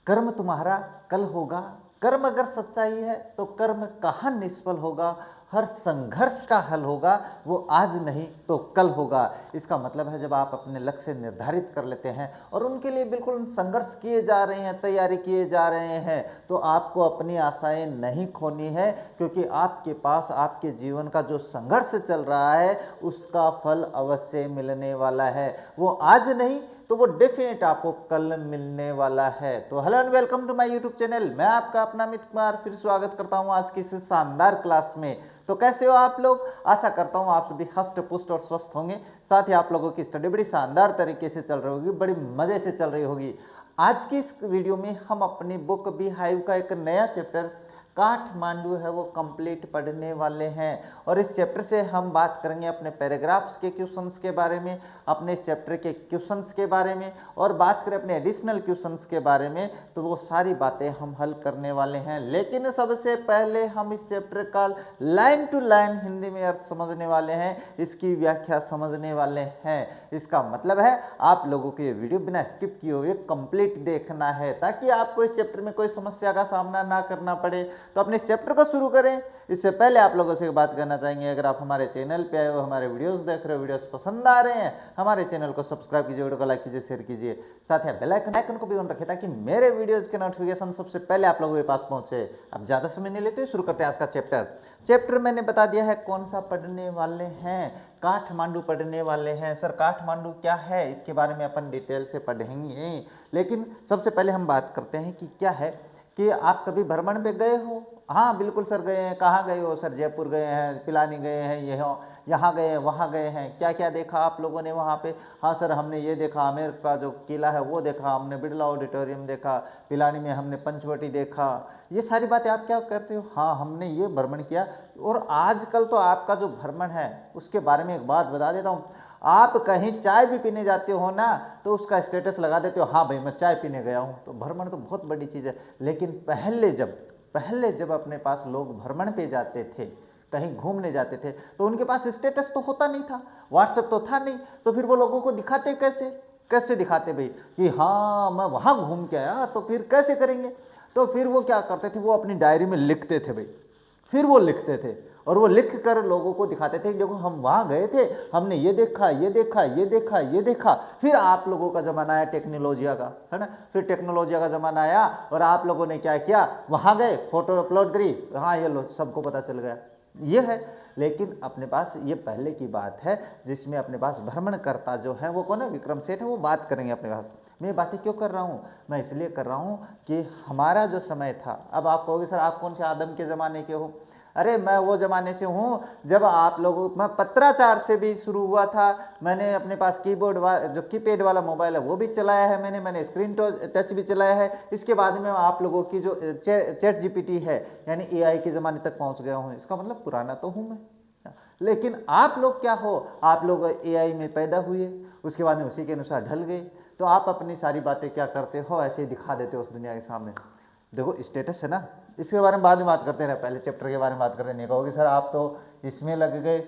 कर्म तुम्हारा कल होगा। कर्म अगर सच्चाई है तो कर्म कहाँ निष्फल होगा। हर संघर्ष का हल होगा, वो आज नहीं तो कल होगा। इसका मतलब है जब आप अपने लक्ष्य निर्धारित कर लेते हैं और उनके लिए बिल्कुल संघर्ष किए जा रहे हैं, तैयारी किए जा रहे हैं, तो आपको अपनी आशाएं नहीं खोनी है, क्योंकि आपके पास आपके जीवन का जो संघर्ष चल रहा है उसका फल अवश्य मिलने वाला है। वो आज नहीं तो वो डेफिनेट आपको कल मिलने वाला है। तो hello and welcome to my YouTube channel. मैं आपका अपना अमित कुमार फिर स्वागत करता हूं आज की इस शानदार क्लास में। तो कैसे हो आप लोग? आशा करता हूं आप सभी हष्ट पुष्ट और स्वस्थ होंगे। साथ ही आप लोगों की स्टडी बड़ी शानदार तरीके से चल रही होगी, बड़ी मजे से चल रही होगी। आज की इस वीडियो में हम अपनी बुक बी हाइव का एक नया चैप्टर काठमांडू है वो कंप्लीट पढ़ने वाले हैं। और इस चैप्टर से हम बात करेंगे अपने पैराग्राफ्स के क्वेश्चंस के बारे में, अपने इस चैप्टर के क्वेश्चंस के बारे में, और बात करें अपने एडिशनल क्वेश्चंस के बारे में तो वो सारी बातें हम हल करने वाले हैं। लेकिन सबसे पहले हम इस चैप्टर का लाइन टू लाइन हिंदी में अर्थ समझने वाले हैं, इसकी व्याख्या समझने वाले हैं। इसका मतलब है आप लोगों को ये वीडियो बिना स्किप किए हुए कंप्लीट देखना है, ताकि आपको इस चैप्टर में कोई समस्या का सामना ना करना पड़े। तो अपने इस चैप्टर को शुरू करें इससे पहले आप लोगों से एक बात करना चाहेंगे, अगर आप हमारे चैनल पे आए हो, हमारे वीडियोस देख रहे हो, वीडियोस पसंद आ रहे हैं, हमारे चैनल को सब्सक्राइब कीजिए, वीडियो को लाइक कीजिए, शेयर कीजिए, साथ ही बेल आइकन को भी ऑन रखें ताकि मेरे वीडियोज के नोटिफिकेशन सबसे पहले आप लोगों के पास पहुंचे। अब ज्यादा समय नहीं लेते, शुरू करते हैं आज का चैप्टर मैंने बता दिया है कौन सा पढ़ने वाले हैं, काठमांडू पढ़ने वाले हैं। सर काठमांडू क्या है, इसके बारे में अपन डिटेल से पढ़ेंगे। लेकिन सबसे पहले हम बात करते हैं कि क्या है कि आप कभी भ्रमण पे गए हो? हाँ बिल्कुल सर गए हैं। कहाँ गए हो सर? जयपुर गए हैं, पिलानी गए हैं, यहाँ गए हैं, वहाँ गए हैं। क्या क्या देखा आप लोगों ने वहाँ पे? हाँ सर हमने ये देखा, आमेर का जो किला है वो देखा, हमने बिरला ऑडिटोरियम देखा, पिलानी में हमने पंचवटी देखा। ये सारी बातें आप क्या कहते हो? हाँ हमने ये भ्रमण किया। और आजकल तो आपका जो भ्रमण है उसके बारे में एक बात बता देता हूँ। आप कहीं चाय भी पीने जाते हो ना तो उसका स्टेटस लगा देते हो, हाँ भाई मैं चाय पीने गया हूँ। तो भ्रमण तो बहुत बड़ी चीज़ है। लेकिन पहले जब अपने पास लोग भ्रमण पे जाते थे, कहीं घूमने जाते थे, तो उनके पास स्टेटस तो होता नहीं था, व्हाट्सएप तो था नहीं, तो फिर वो लोगों को दिखाते कैसे दिखाते भाई कि हाँ मैं वहाँ घूम के आया? तो फिर कैसे करेंगे? तो फिर वो क्या करते थे, वो अपनी डायरी में लिखते थे भाई। फिर वो लिखते थे और वो लिख कर लोगों को दिखाते थे, देखो हम वहाँ गए थे, हमने ये देखा, ये देखा, ये देखा, ये देखा। फिर आप लोगों का ज़माना आया टेक्नोलॉजिया का, है ना? फिर टेक्नोलॉजिया का ज़माना आया और आप लोगों ने क्या किया, वहाँ गए, फोटो अपलोड करी, हाँ ये लो सबको पता चल गया, ये है। लेकिन अपने पास ये पहले की बात है जिसमें अपने पास भ्रमणकर्ता जो है वो कौन है? विक्रम सेठ है। वो बात करेंगे अपने पास। मैं बातें क्यों कर रहा हूँ? मैं इसलिए कर रहा हूँ कि हमारा जो समय था, अब आप कहोगे सर आप कौन से आदम के ज़माने के हो? अरे मैं वो ज़माने से हूँ जब आप लोगों, मैं पत्राचार से भी शुरू हुआ था। मैंने अपने पास कीबोर्ड जो कीपैड वाला मोबाइल है वो भी चलाया है, मैंने स्क्रीन टच भी चलाया है। इसके बाद में आप लोगों की जो चैट जीपीटी है यानी एआई के ज़माने तक पहुँच गया हूँ। इसका मतलब पुराना तो हूँ मैं। लेकिन आप लोग क्या हो? आप लोग एआई में पैदा हुए, उसके बाद में उसी के अनुसार ढल गए। तो आप अपनी सारी बातें क्या करते हो, ऐसे ही दिखा देते हो उस दुनिया के सामने। देखो स्टेटस है ना, इसके बारे में बाद में बात करते हैं, पहले चैप्टर के बारे में बात करते हैं। नहीं कहोगे सर आप तो इसमें लग गए।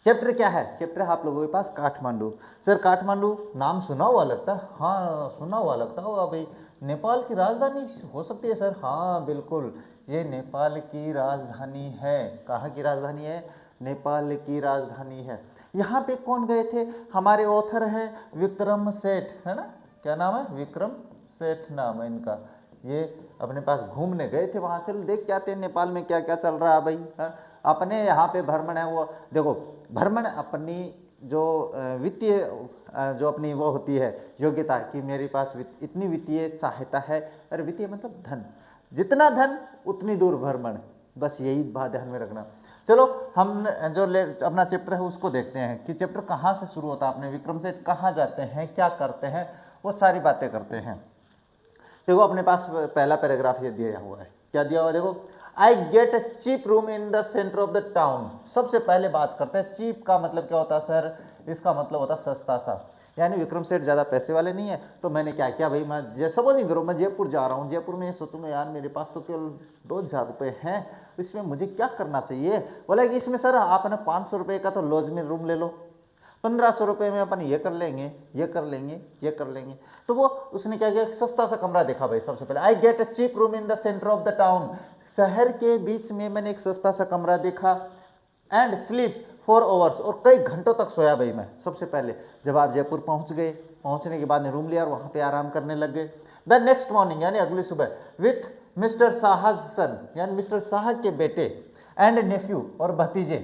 चैप्टर क्या है? चैप्टर है आप लोगों के पास काठमांडू। सर काठमांडू नाम सुना हुआ लगता है? हाँ सुना हुआ लगता होगा भाई। नेपाल की राजधानी हो सकती है सर? हाँ बिल्कुल, ये नेपाल की राजधानी है। कहाँ की राजधानी है? नेपाल की राजधानी है। यहाँ पे कौन गए थे? हमारे ऑथर हैं विक्रम सेठ, है ना? क्या नाम है? विक्रम सेठ नाम है इनका। ये अपने पास घूमने गए थे वहाँ। चल देख के आते हैं नेपाल में क्या क्या चल रहा है भाई। अपने यहाँ पे भ्रमण है वो, देखो भ्रमण अपनी जो वित्तीय जो अपनी वो होती है योग्यता कि मेरे पास इतनी वित्तीय सहायता है। अरे वित्तीय मतलब धन, जितना धन उतनी दूर भ्रमण, बस यही बात ध्यान में रखना। चलो हम जो अपना चैप्टर है उसको देखते हैं कि चैप्टर कहाँ से शुरू होता है, अपने विक्रम सेठ कहाँ जाते हैं, क्या करते हैं, वो सारी बातें करते हैं। देखो अपने पास पहला पैराग्राफ ये दिया हुआ है। क्या दिया हुआ है? देखो, I get a cheap room in the centre of the town. सबसे पहले बात करते हैं चीप का मतलब क्या होता है सर? इसका मतलब होता है सस्ता सा। यानी विक्रम सेठ ज़्यादा पैसे वाले नहीं है, तो मैंने क्या किया भाई, मैं सपोज नहीं करो मैं जयपुर जा रहा हूँ, जयपुर में ये सोचूंगा यार मेरे पास तो केवल 2000 रुपये हैं, इसमें मुझे क्या करना चाहिए? बोला कि इसमें सर आप ना 500 रुपये का तो लॉज में रूम ले लो। 1500 रुपये में अपन ये कर लेंगे, ये कर लेंगे, ये कर लेंगे। तो वो उसने क्या किया, सस्ता सा कमरा देखा भाई सबसे पहले। I get a cheap room in the centre of the town, शहर के बीच में मैंने एक सस्ता सा कमरा देखा। एंड स्लीप 4 आवर्स, और कई घंटों तक सोया भाई मैं सबसे पहले। जब आप जयपुर पहुंच गए, पहुंचने के बाद ने रूम लिया और वहां पे आराम करने लग गए। द नेक्स्ट मॉर्निंग यानी अगली सुबह विथ मिस्टर शाहज सन यानी मिस्टर शाह के बेटे एंड नेफ्यू और भतीजे,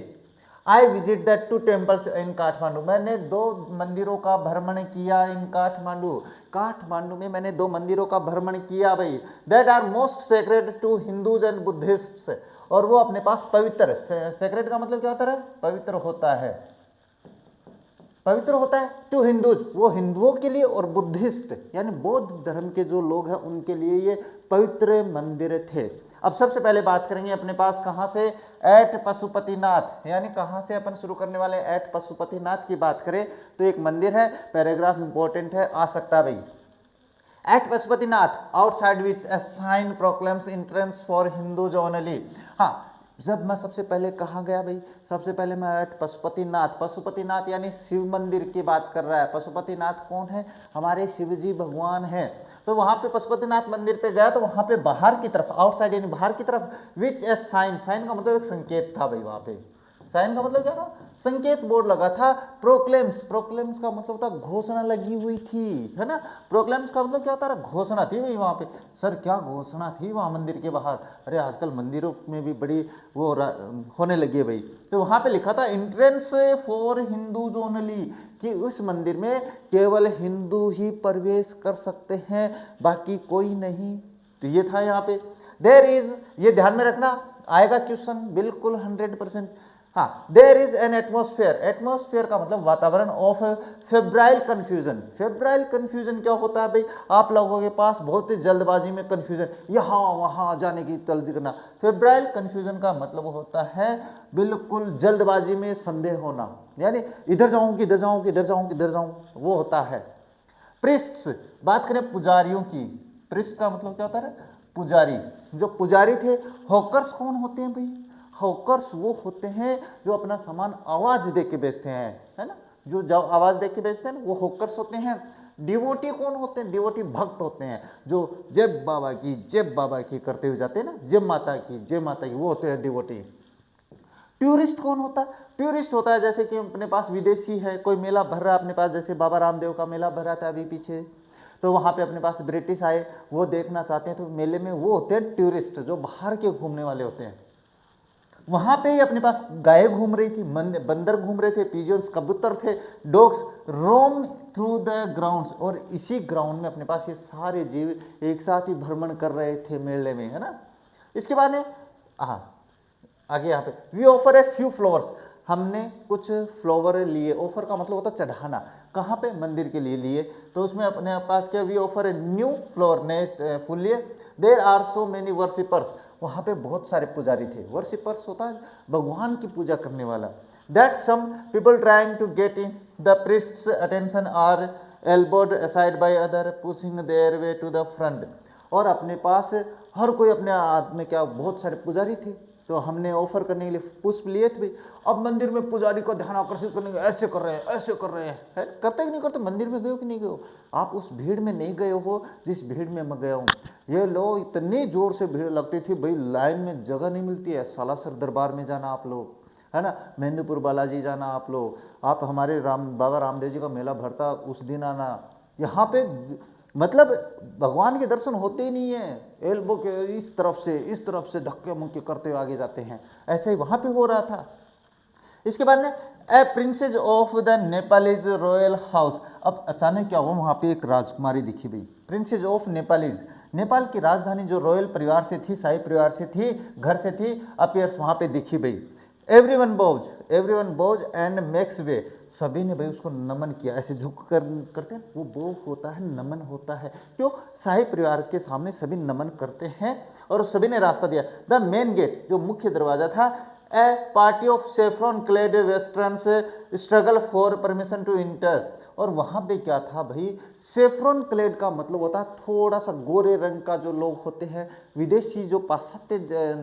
I visit that 2 temples in Kathmandu, मैंने 2 मंदिरों का भ्रमण किया इन काठमांडू। काठमांडू में मैंने 2 मंदिरों का भ्रमण किया भाई। That are most sacred to Hindus and Buddhists, और वो अपने पास पवित्र, सेक्रेड का मतलब क्या होता है, पवित्र होता है, पवित्र होता है। टू हिंदूज, वो हिंदुओं के लिए, और बुद्धिस्ट यानी बौद्ध धर्म के जो लोग हैं उनके लिए ये पवित्र मंदिर थे। अब सबसे पहले बात करेंगे अपने पास कहाँ से, एट पशुपतिनाथ, यानी कहाँ से अपन शुरू करने वाले, एट पशुपतिनाथ की बात करें तो एक मंदिर है, पैराग्राफ इंपॉर्टेंट है, आ सकता है भाई। At Pashupatinath outside which a sign proclaims entrance for Hindus only. हाँ, जब मैं सबसे पहले कहाँ गया भाई, सबसे पहले मैं एट पशुपतिनाथ, पशुपतिनाथ यानी शिव मंदिर की बात कर रहा है। पशुपतिनाथ कौन है, हमारे शिव जी भगवान हैं। तो वहां पे पशुपतिनाथ मंदिर पे गया तो वहां पे बाहर की तरफ, आउटसाइड यानी बाहर की तरफ, विच ए साइन, साइन का मतलब एक संकेत था भाई। वहां पे साइन का मतलब क्या था, संकेत बोर्ड लगा था। प्रोक्लेम्स, प्रोक्लेम्स का मतलब होता घोषणा लगी हुई थी, है ना। प्रोक्लेम्स का मतलब क्या होता है, घोषणा थी भाई वहां पे। सर क्या घोषणा थी वहां मंदिर के बाहर, अरे आजकल मंदिरों में भी बड़ी वो होने लगी है भाई। तो वहां पे लिखा था एंट्रेंस फॉर हिंदूज ओनली, कि उस मंदिर में केवल हिंदू ही प्रवेश कर सकते हैं, बाकी कोई नहीं। तो ये था यहाँ पे। देयर इज, ये ध्यान में रखना, आएगा क्वेश्चन बिल्कुल 100%। हाँ, there is an atmosphere, atmosphere का मतलब वातावरण of febrile confusion. Febrile confusion क्या होता है भाई, आप लोगों के पास बहुत ही जल्दबाजी में कंफ्यूजन, यहाँ वहाँ जाने की जल्दी करना। फेब्राइल कंफ्यूजन का मतलब होता है बिल्कुल जल्दबाजी में संदेह होना, यानी इधर जाऊँ कि इधर जाऊँ कि इधर जाऊँ कि इधर जाऊँ, वो होता है। प्रिस्ट्स, बात करें पुजारियों की, प्रिस्ट का मतलब क्या होता है, पुजारी। जो पुजारी थे, हॉकर्स कौन होते हैं भाई, हॉकर्स वो होते हैं जो अपना सामान आवाज दे के बेचते हैं, है ना, जो जब आवाज दे के बेचते हैं वो हॉकर्स होते हैं। डिवोटी कौन होते हैं, डिवोटी भक्त होते हैं, जो जय बाबा की जय बाबा की करते हुए जाते हैं ना, जय माता की जय माता की, वो होते हैं डिवोटी। टूरिस्ट कौन होता है, टूरिस्ट होता है जैसे कि अपने पास विदेशी है, कोई मेला भर रहा है अपने पास, जैसे बाबा रामदेव का मेला भर रहा था अभी पीछे, तो वहाँ पे अपने पास ब्रिटिश आए, वो देखना चाहते हैं, तो मेले में वो होते हैं टूरिस्ट, जो बाहर के घूमने वाले होते हैं। वहां पे ही अपने पास गाय घूम रही थी, बंदर घूम रहे थे, पिजन्स कबूतर थे, dogs roam through the grounds, और इसी ग्राउंड में अपने पास ये सारे जीव एक साथ ही भ्रमण कर रहे थे मेले में, है ना। इसके बाद में आगे यहाँ पे we offer a few flowers, हमने कुछ फ्लावर लिए। ऑफर का मतलब होता है चढ़ाना, कहाँ पे, मंदिर के लिए लिए। तो उसमें अपने पास क्या, we offer a new flower, नए फूल लिए। There are so many worshippers, वहाँ पे बहुत सारे पुजारी थे। वर्शिपर्स होता है भगवान की पूजा करने वाला। That some people trying to get in the priest's attention are elbowed aside by other pushing their way to the front, और अपने पास हर कोई अपने हाथ में क्या, बहुत सारे पुजारी थे, तो हमने ऑफर करने के लिए पुष्प लिए थे भाई। अब मंदिर में पुजारी को ध्यान आकर्षित करने के ऐसे कर रहे हैं, ऐसे कर रहे हैं, है? करते कि नहीं करते, मंदिर में गए हो कि नहीं गए हो, आप उस भीड़ में नहीं गए हो जिस भीड़ में मैं गया हूँ। ये लोग इतनी जोर से भीड़ लगती थी भाई, लाइन में जगह नहीं मिलती है। सालासर दरबार में जाना आप लोग, है ना, मेहंदीपुर बालाजी जाना आप लोग, आप हमारे बाबा रामदेव जी का मेला भरता उस दिन आना, यहाँ पे मतलब भगवान के दर्शन होते ही नहीं है, एल्बो के इस तरफ से धक्के मुक्के करते हुए आगे जाते हैं। ऐसे ही वहां पे हो रहा था। इसके बाद में ए princess of the Nepalese royal house, अब अचानक क्या हुआ, वहां पे एक राजकुमारी दिखी भाई, प्रिंसेस ऑफ नेपालीज, नेपाल की राजधानी जो रॉयल परिवार से थी, शाही परिवार से थी, घर से थी, अपीयर्स वहां पे दिखी भाई। एवरीवन बोज एंड मेक्स वे, सभी ने भाई उसको नमन किया, ऐसे झुक कर करते हैं, वो बो होता है, नमन होता है, क्यों, शाही परिवार के सामने सभी नमन करते हैं, और सभी ने रास्ता दिया। द मेन गेट, जो मुख्य दरवाजा था, a party of saffron clad westerners struggle for permission to enter. और वहाँ पे क्या था भाई, सेफ्रॉन क्लेड का मतलब होता है थोड़ा सा गोरे रंग का जो लोग होते हैं, विदेशी जो पाश्चात्य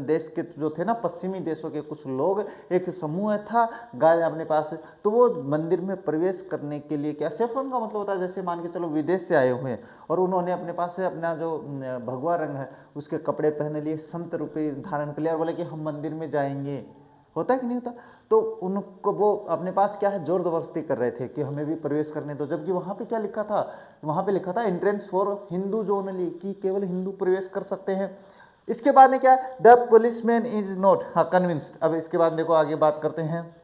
देश के जो थे ना, पश्चिमी देशों के कुछ लोग, एक समूह था गाय अपने पास, तो वो मंदिर में प्रवेश करने के लिए क्या, सेफ्रॉन का मतलब होता है जैसे मान के चलो विदेश से आए हुए हैं और उन्होंने अपने पास से अपना जो भगवा रंग है उसके कपड़े पहन लिए, संत रूपी धारण कर लिया और बोले कि हम मंदिर में जाएंगे। होता है कि नहीं होता? तो उनको वो अपने पास क्या है, जोर जबरदस्ती कर रहे थे कि हमें भी प्रवेश करने दो, जबकि वहां पे क्या लिखा था, वहां पे लिखा था एंट्रेंस फॉर हिंदू ओनली, कि केवल हिंदू प्रवेश कर सकते हैं। इसके बाद में क्या है, द पुलिसमैन इज नॉट, हाँ कन्विंस्ड। अब इसके बाद देखो आगे बात करते हैं,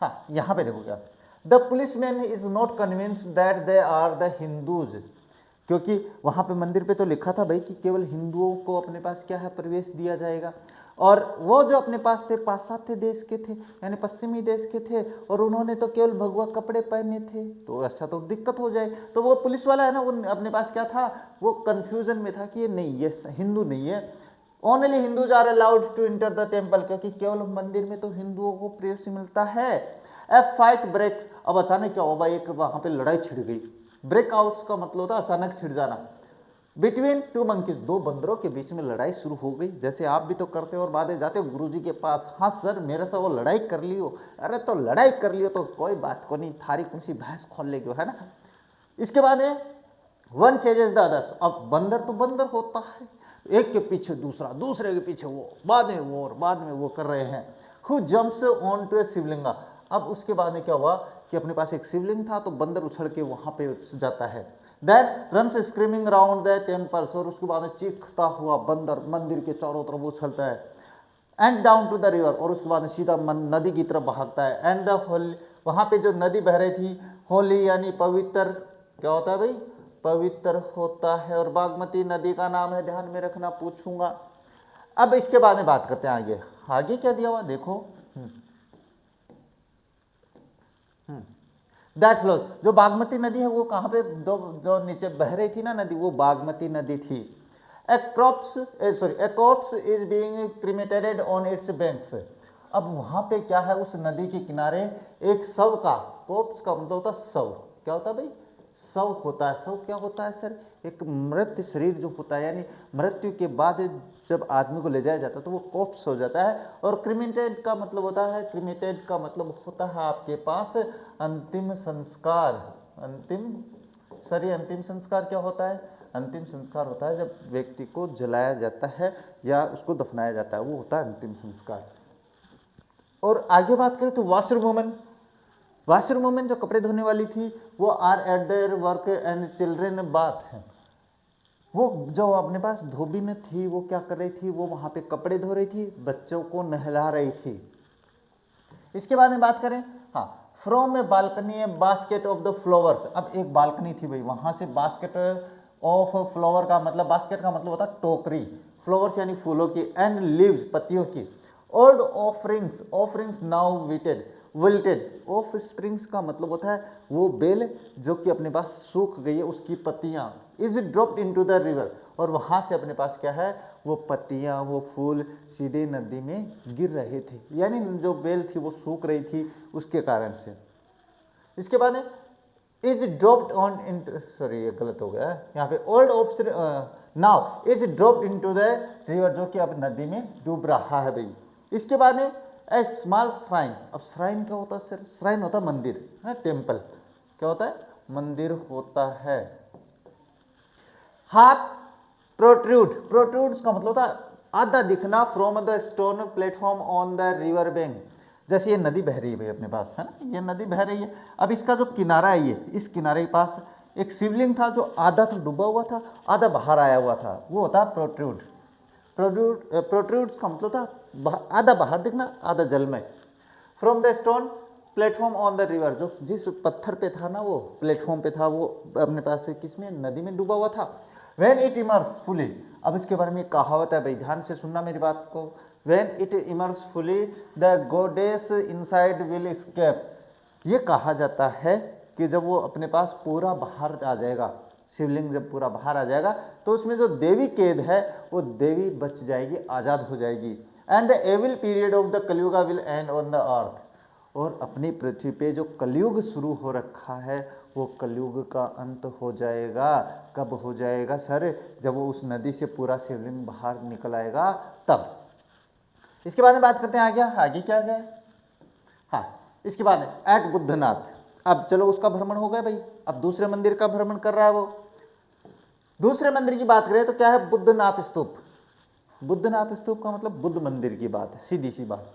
हाँ यहाँ पे देखो क्या, the policeman is not convinced that they are the Hindus, क्योंकि वहां पे मंदिर पे तो लिखा था भाई कि केवल हिंदुओं को अपने पास क्या है, प्रवेश दिया जाएगा। और वो जो अपने पास थे पाश्चात्य देश के थे, यानी पश्चिमी देश के थे, और उन्होंने तो केवल भगवा कपड़े पहने थे, तो ऐसा तो दिक्कत हो जाए। तो वो पुलिस वाला है ना, वो अपने पास क्या था, वो कंफ्यूजन में था कि ये नहीं, ये हिंदू नहीं है। Only Hindus are allowed to enter the temple, क्योंकि केवल मंदिर में तो हिंदुओं को प्रवेश मिलता है। ए फाइट ब्रेक्स, अब अचानक क्या हुआ, एक वहां पे लड़ाई छिड़ गई। ब्रेकआउट्स का मतलब होता है अचानक छिड़ जाना। बिटवीन टू मंकीज, दो बंदरों के बीच में लड़ाई शुरू हो गई, जैसे आप भी तो करते हो और बाद में जाते हो गुरुजी के पास, हाँ सर मेरे से वो लड़ाई कर लियो, अरे तो लड़ाई कर लियो तो कोई बात को नहीं, थारी कौन सी भैंस खोल लेगी, है ना। इसके बाद है वन चेजेस द अदर्स, अब बंदर तो बंदर होता है, एक के पीछे दूसरा, दूसरे के पीछे वो, बाद में वो और बाद में वो कर रहे हैं। हु जंप्स ऑन टू ए शिवलिंगा, अब उसके बाद में क्या हुआ कि अपने पास एक शिवलिंग था, तो बंदर उछल के वहां पे जाता है। Then runs screaming round the temples, और उसके बाद में चीखता हुआ बंदर मंदिर के चारों तरफ उछलता है। And down to the river, और उसके बाद सीधा नदी की तरफ भागता है। एंड द होली, वहां पे जो नदी बह रही थी, होली यानी पवित्र, क्या होता है भाई, पवित्र होता है, और बागमती नदी का नाम है, ध्यान में रखना, पूछूंगा। अब इसके बाद में बात करते हैं आगे, आगे क्या दिया हुआ देखो, दैट फ्लोज, जो बागमती नदी है वो कहाँ पे, जो नीचे बह रही थी ना नदी, वो बागमती नदी थी। A corpse is being cremated on its banks, अब वहां पे क्या है, उस नदी के किनारे एक शव का, कॉर्प्स का मतलब होता है शव, क्या होता है भाई, शव होता है। शव क्या होता है सर, एक मृत शरीर जो होता है, यानी मृत्यु के बाद जब आदमी को ले जाया जाता है तो वो कॉर्प्स हो जाता है। और क्रिमेटेड का मतलब होता है, क्रिमेटेड का मतलब होता है आपके पास अंतिम संस्कार। अंतिम संस्कार क्या होता है, अंतिम संस्कार होता है जब व्यक्ति को जलाया जाता है या उसको दफनाया जाता है, वो होता है अंतिम संस्कार। और आगे बात करें तो वाशरूम वुमेन जो कपड़े धोने वाली थी, वो are at their work and children bath है, वो जो अपने पास धोबी में थी, वो क्या कर रही थी, वो वहां पे कपड़े धो रही थी, बच्चों को नहला रही थी। इसके बाद में बात करें, हाँ, from A balcony A basket of the flowers, अब एक बालकनी थी भाई, वहां से बास्केट ऑफ फ्लावर का मतलब, बास्केट का मतलब होता है टोकरी, फ्लावर्स यानी फूलों की, एंड लीव्स पत्तियों की, old offerings now wilted, of springs का मतलब होता है वो बेल जो कि अपने पास सूख गई है, उसकी पत्तियां, is dropped into the river, और वहां से अपने पास क्या है, वो पत्तियां, वो फूल सीधे नदी में गिर रहे थे, यानी जो बेल थी वो सूख रही थी उसके कारण से। इसके बाद is dropped on in, sorry ये गलत हो गया है यहाँ पे, old of now is dropped into the river, जो कि अब नदी में डूब रहा है भाई। इसके बाद ए स्मॉल श्राइन, अब श्राइन क्या होता है सर, श्राइन होता है मंदिर है, टेम्पल क्या होता है, मंदिर होता है। हाथ प्रोट्रूड्स का मतलब होता है आधा दिखना, from the stone platform on the river bank, जैसे ये नदी बह रही है भाई अपने पास है ना, ये नदी बह रही है, अब इसका जो किनारा है, ये इस किनारे के पास एक शिवलिंग था जो आधा तो डूबा हुआ था, आधा बाहर आया हुआ था, वो होता है प्रोट्रूड्स का मतलब था आधा बाहर दिखना, आधा जल में। From the stone platform on the river, जो जिस पत्थर पे था ना, वो प्लेटफॉर्म पे था, वो अपने पास से किसमें, नदी में डूबा हुआ था। व्हेन इट इमर्स फुली, अब इसके बारे में कहावत है भाई, ध्यान से सुनना मेरी बात को, when it immerse fully the गोडेस inside will escape, ये कहा जाता है कि जब वो अपने पास पूरा बाहर आ जाएगा, शिवलिंग जब पूरा बाहर आ जाएगा, तो उसमें जो देवी कैद है वो देवी बच जाएगी, आजाद हो जाएगी। And the evil period of the Kaliyuga will end on the earth, और अपनी पृथ्वी पे जो कलयुग शुरू हो रखा है वो कलयुग का अंत हो जाएगा। कब हो जाएगा सर? जब वो उस नदी से पूरा शिवलिंग बाहर निकल आएगा तब। इसके बाद में बात करते हैं आगे। आगे क्या गया? हाँ, इसके बाद एट बुद्धनाथ। अब चलो उसका भ्रमण हो गया भाई, अब दूसरे मंदिर का भ्रमण कर रहा है वो। दूसरे मंदिर की बात करें तो क्या है? बुद्धनाथ स्तूप। बुद्धनाथ स्तूप का मतलब बुद्ध मंदिर की बात है, सीधी सी बात।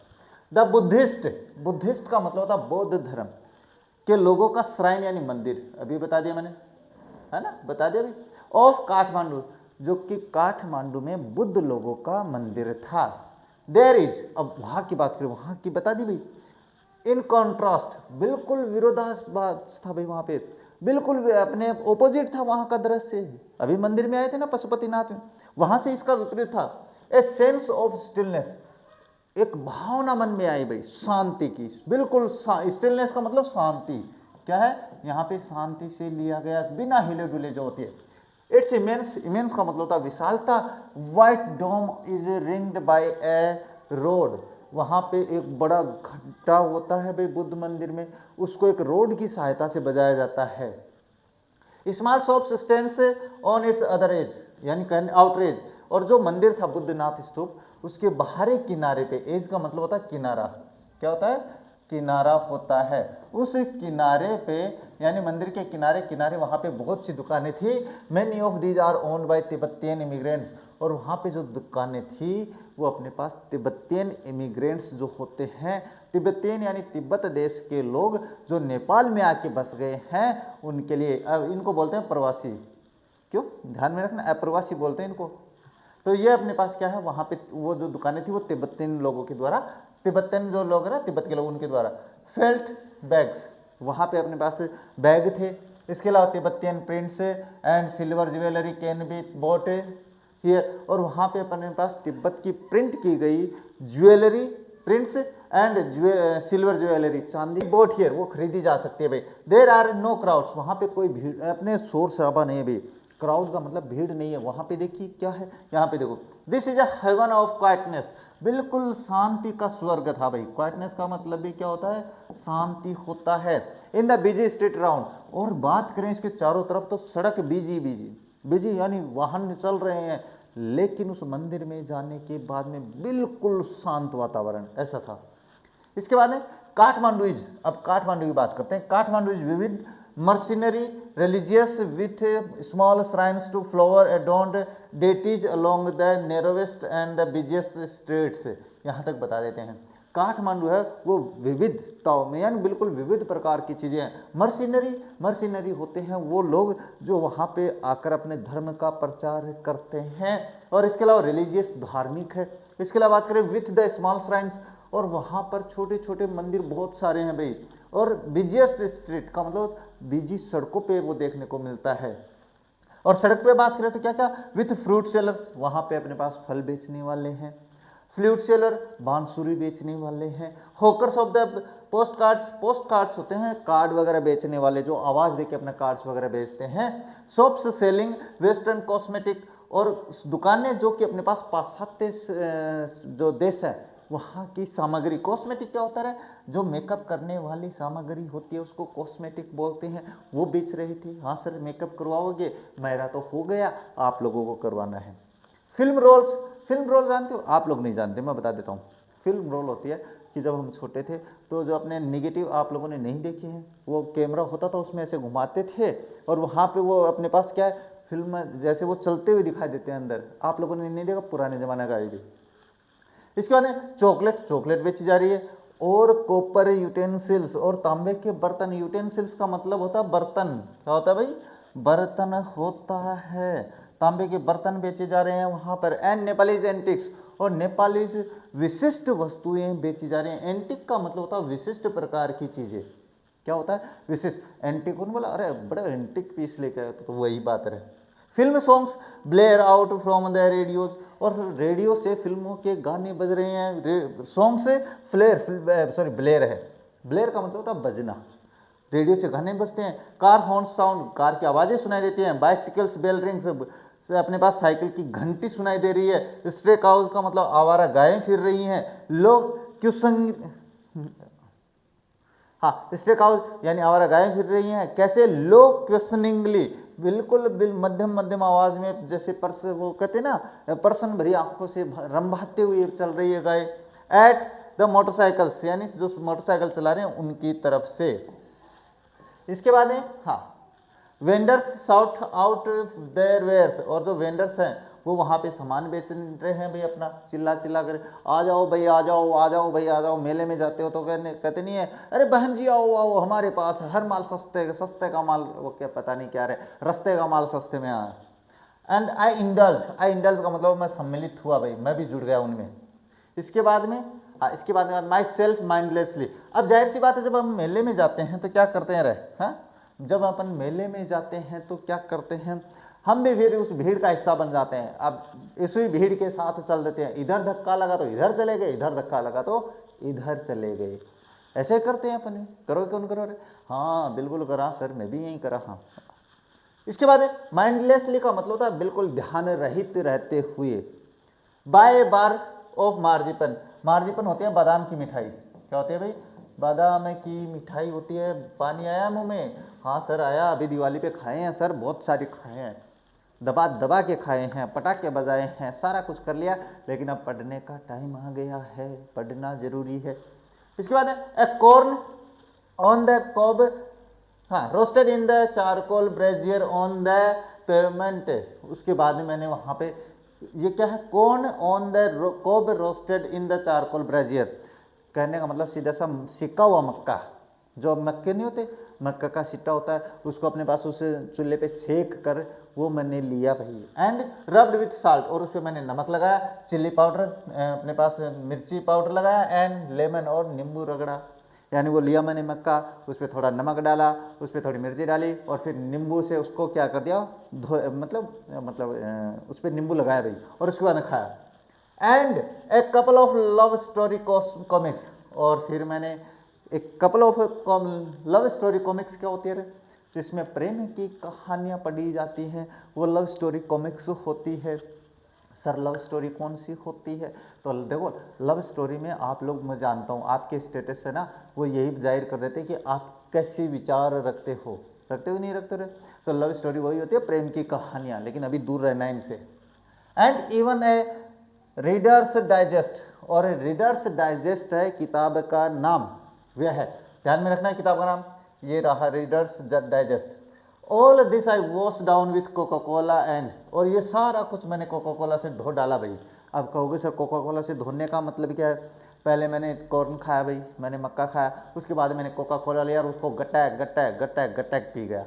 द बुद्धिस्ट, बुद्धिस्ट का मतलब होता है बौद्ध धर्म के लोगों का श्राइन यानी मंदिर, अभी बता दिया मैंने, है ना, बता दिया अभी। ऑफ काठमांडू, जो कि काठमांडू में बुद्ध लोगों का मंदिर था। देयर इज, अब वहां की बात करें, वहां की बता दी भाई। इन कॉन्ट्रास्ट, बिल्कुल विरोधाभास था भाई वहां पे, बिल्कुल अपने ओपोजिट था वहां का दृश्य। अभी मंदिर में आए थे ना पशुपतिनाथ में, वहां से इसका विपरीत था। ए सेंस ऑफ स्टिलनेस, एक भावना मन में आई भाई शांति की, बिल्कुल स्टिलनेस का मतलब शांति। क्या है यहाँ पे? शांति से लिया गया, बिना हिले डुले जो होती है। इट्स इमेंस, इमेंस का मतलब होता है विशालता। White dome is ringed by a road, वहां पे एक बड़ा घंटा होता है भाई बुद्ध मंदिर में, उसको एक रोड की सहायता से बजाया जाता है। Small shops stands on its other edge, यानी आउटरेज। और जो मंदिर था बुद्धनाथ स्तूप, उसके बाहरी किनारे पे, एज का मतलब होता है किनारा, क्या होता है? किनारा होता है। उस किनारे पे यानी मंदिर के किनारे किनारे वहाँ पे बहुत सी दुकानें थी। Many of these are owned by Tibetan immigrants, और वहाँ पे जो दुकानें थी वो अपने पास तिब्बतियन इमिग्रेंट्स जो होते हैं, तिब्बतियन यानी तिब्बत देश के लोग जो नेपाल में आके बस गए हैं उनके लिए। अब इनको बोलते हैं प्रवासी, क्यों ध्यान में रखना, अप्रवासी बोलते हैं इनको। तो ये अपने पास क्या है, वहाँ पे वो जो दुकानें थी वो तिब्बतियन लोगों के द्वारा, तिब्बतियन जो लोग हैं ना तिब्बत के लोग, उनके द्वारा। फेल्ट बैग्स, वहाँ पे अपने पास बैग थे। इसके अलावा Tibetan prints and silver jewellery can be bought here, और वहाँ पे अपने पास तिब्बत की प्रिंट की गई jewellery, prints and silver jewellery, चांदी बोट हियर, वो खरीदी जा सकती है भाई। देर आर नो क्राउड्स, वहाँ पे कोई भीड़, अपने शोर शराबा नहीं है भाई। क्राउड का मतलब भीड़ नहीं है वहाँ पे। देखिए क्या है यहाँ पे, देखो this is a haven of quietness, बिल्कुल शांति का स्वर्ग था भाई। क्वाइटनेस का मतलब भी क्या होता है? शांति होता है। In the busy street round, और बात करें इसके चारों तरफ तो सड़क बिजी बिजी बिजी, यानी वाहन चल रहे हैं, लेकिन उस मंदिर में जाने के बाद में बिल्कुल शांत वातावरण ऐसा था। इसके बाद में काठमांडू इज, अब काठमांडू की बात करते हैं। काठमांडू इज विविध mercenary religious with small shrines to flower adorned deities along the narrowest and the busiest streets। यहाँ तक बता देते हैं काठमांडू है वो विविधताओं में, यानी बिल्कुल विविध प्रकार की चीज़ें हैं। मर्सिनरी होते हैं वो लोग जो वहाँ पे आकर अपने धर्म का प्रचार करते हैं। और इसके अलावा रिलीजियस, धार्मिक है। इसके अलावा बात करें विथ द स्मॉल श्राइन्स, और वहाँ पर छोटे छोटे मंदिर बहुत सारे हैं भाई। और बिजिएस्ट स्ट्रीट का मतलब बिजी सड़कों पे वो देखने को मिलता है। और सड़क पे बात करें तो क्या क्या? विथ फ्रूट सेलर्स, वहाँ पे अपने पास फल बेचने वाले हैं। फ्लूट सेलर, बांसुरी बेचने वाले हैं। Hawkers of the post cards, post cards होते हैं कार्ड वगैरह बेचने वाले जो आवाज़ देके अपने कार्ड्स वगैरह बेचते हैं। शॉप्स सेलिंग वेस्टर्न कॉस्मेटिक, और दुकानें जो कि अपने पास पाश्चात्य जो देश है वहाँ की सामग्री। कॉस्मेटिक क्या होता है? जो मेकअप करने वाली सामग्री होती है उसको कॉस्मेटिक बोलते हैं, वो बेच रही थी। हाँ सर मेकअप करवाओगे? मेरा तो हो गया, आप लोगों को करवाना है। फिल्म रोल्स, फिल्म रोल जानते हो? आप लोग नहीं जानते, मैं बता देता हूँ। फिल्म रोल होती है कि जब हम छोटे थे तो जो अपने निगेटिव आप लोगों ने नहीं देखे हैं, वो कैमरा होता था उसमें ऐसे घुमाते थे, और वहाँ पे वो अपने पास क्या है, फिल्म जैसे वो चलते हुए दिखाई देते हैं अंदर। आप लोगों ने नहीं देखा? पुराने ज़माने का ये। इसके बाद चॉकलेट, चॉकलेट बेची जा रही है। और कॉपर यूटेंसिल्स, और तांबे के बर्तन। यूटेंसिल्स का मतलब होता है बर्तन। क्या होता है भाई? बर्तन होता है। तांबे के बर्तन बेचे जा रहे हैं वहाँ पर। एंड नेपालीज एंटिक्स, और नेपालीज विशिष्ट वस्तुएं बेची जा रही हैं। एंटिक का मतलब होता है विशिष्ट प्रकार की चीज़ें। क्या होता है? विशिष्ट। एंटिक कौन बोला? अरे बड़ा एंटिक पीस लेके आया, तो वही बात है। Film songs Blair out from the radios, और रेडियो से फिल्मों के गाने बज रहे हैं। सॉन्ग से ब्लेयर है। ब्लेयर का मतलब होता है बजना। रेडियो से गाने बजते हैं। कार हॉर्न साउंड, कार की आवाज़ें सुनाई देती हैं। बाइसिकल्स बेल रिंग्स, अपने पास साइकिल की घंटी सुनाई दे रही है। स्ट्रे काउज का मतलब आवारा गायें फिर रही हैं। लोग क्यों संग हाँ, स्ट्रे काउज यानी आवारा गायें फिर रही हैं। कैसे? लो क्वेश्चनिंगली, बिल्कुल मध्यम मध्यम आवाज में, जैसे पर्स वो कहते हैं ना, पर्सन भरी आंखों से रंभाते हुए चल रही है गाय। एट द मोटरसाइकिल्स, यानी जो मोटरसाइकिल चला रहे हैं उनकी तरफ से। इसके बाद है हाँ, vendors shout out their wares, और जो वेंडर्स हैं वो वहाँ पे सामान बेच रहे हैं भाई अपना, चिल्ला चिल्ला कर, आ जाओ भाई आ जाओ, आ जाओ भाई आ जाओ। मेले में जाते हो तो कहते नहीं है, अरे बहन जी आओ आओ, हमारे पास हर माल सस्ते सस्ते का माल, वो क्या पता नहीं क्या रहे, रस्ते का माल सस्ते में आया। एंड आई इंडल्ज का मतलब मैं सम्मिलित हुआ भाई, मैं भी जुड़ गया उनमें। इसके बाद में इसके बाद माई सेल्फ माइंडलेसली। अब जाहिर सी बात है, जब हम मेले में जाते हैं तो क्या करते हैं हाँ, जब अपन मेले में जाते हैं तो क्या करते हैं, हम भी फिर उस भीड़ का हिस्सा बन जाते हैं। अब इसी भीड़ के साथ चल देते हैं, इधर धक्का लगा तो इधर चले गए, इधर धक्का लगा तो इधर चले गए, ऐसे करते हैं अपन। करो कौन करो? हाँ बिल्कुल करा सर, मैं भी यही करा। हाँ, इसके बाद माइंडलेसली का मतलब होता है बिल्कुल ध्यान रहित रहते हुए। बाय बार ऑफ मार्जिपन, मार्जिपन होते हैं बादाम की मिठाई। क्या होती है भाई? बादाम की मिठाई होती है। पानी आया मुंह में? हाँ सर आया, अभी दिवाली पे खाए हैं सर, बहुत सारी खाए हैं, दबा दबा के खाए हैं, पटाखे बजाए हैं, सारा कुछ कर लिया, लेकिन अब पढ़ने का टाइम आ गया है, पढ़ना जरूरी है। इसके बाद a corn on the cob, हाँ, roasted in the charcoal brazier on the pavement. उसके बाद में मैंने वहाँ पे, ये क्या है? Corn on the cob roasted in the charcoal brazier, कहने का मतलब सीधा सा सिक्का हुआ मक्का, जो मक्के नहीं होते, मक्का का सिट्टा होता है, उसको अपने पास उस चूल्हे पे सेक कर वो मैंने लिया भाई। एंड रब्ड विथ साल्ट, और उस पर मैंने नमक लगाया, चिल्ली पाउडर, अपने पास मिर्ची पाउडर लगाया, एंड लेमन और नींबू रगड़ा। यानी वो लिया मैंने मक्का, उस पर थोड़ा नमक डाला, उस पर थोड़ी मिर्ची डाली, और फिर नींबू से उसको क्या कर दिया, मतलब उस पर नींबू लगाया भाई, और उसके बाद खाया। And a couple of love story comics, और फिर मैंने एक couple of love story comics, क्या होती है, जिसमें प्रेम की कहानियाँ पढ़ी जाती हैं, वो लव स्टोरी कॉमिक्स होती है। सर लव स्टोरी कौन सी होती है? तो देखो, लव स्टोरी में आप लोग, मैं जानता हूँ आपके स्टेटस से ना, वो यही जाहिर कर देते हैं कि आप कैसे विचार रखते हो, नहीं रखते रहे। तो लव स्टोरी वही होती है, प्रेम की कहानियाँ, लेकिन अभी दूर रहना है इनसे। And even a readers digest, और रीडर्स डाइजेस्ट है किताब का नाम, वह है, ध्यान में रखना है किताब का नाम, ये रहा readers digest. All this I wash down with Coca Cola and, और ये सारा कुछ मैंने कोका कोला से धो डाला भाई। अब कहोगे सर कोका कोला से धोने का मतलब क्या है? पहले मैंने कॉर्न खाया भाई, मैंने मक्का खाया, उसके बाद मैंने कोका कोला लिया और उसको गटैक गटैक गटैक गटैक पी गया।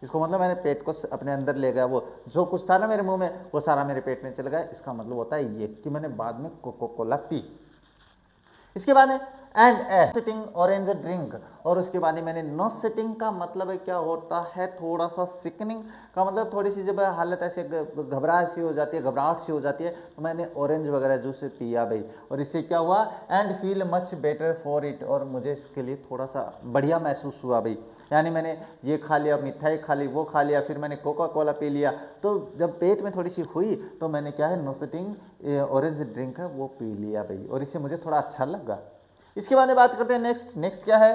इसको मतलब मैंने पेट को अपने अंदर ले गया, वो जो कुछ था ना मेरे मुंह में वो सारा मेरे पेट में चल गया। इसका मतलब होता है ये कि मैंने बाद में कोका कोला पी। इसके बाद है and A sitting orange drink, और उसके बाद मैंने नो सिटिंग का मतलब क्या होता है, थोड़ा सा सिकनिंग का मतलब, थोड़ी सी जब हालत ऐसे घबराहट सी हो जाती है, तो मैंने ऑरेंज वगैरह जूस पिया भाई, और इससे क्या हुआ, and feel much better for it, और मुझे इसके लिए थोड़ा सा बढ़िया महसूस हुआ भाई। यानी मैंने ये खा लिया, मिठाई खा ली, वो खा लिया, फिर मैंने कोका कोला पी लिया, तो जब पेट में थोड़ी सी हुई तो मैंने क्या है, नो सिटिंग ऑरेंज ड्रिंक है वो पी लिया भाई, और इससे मुझे थोड़ा अच्छा लगा। इसके बाद में बात करते हैं नेक्स्ट क्या है,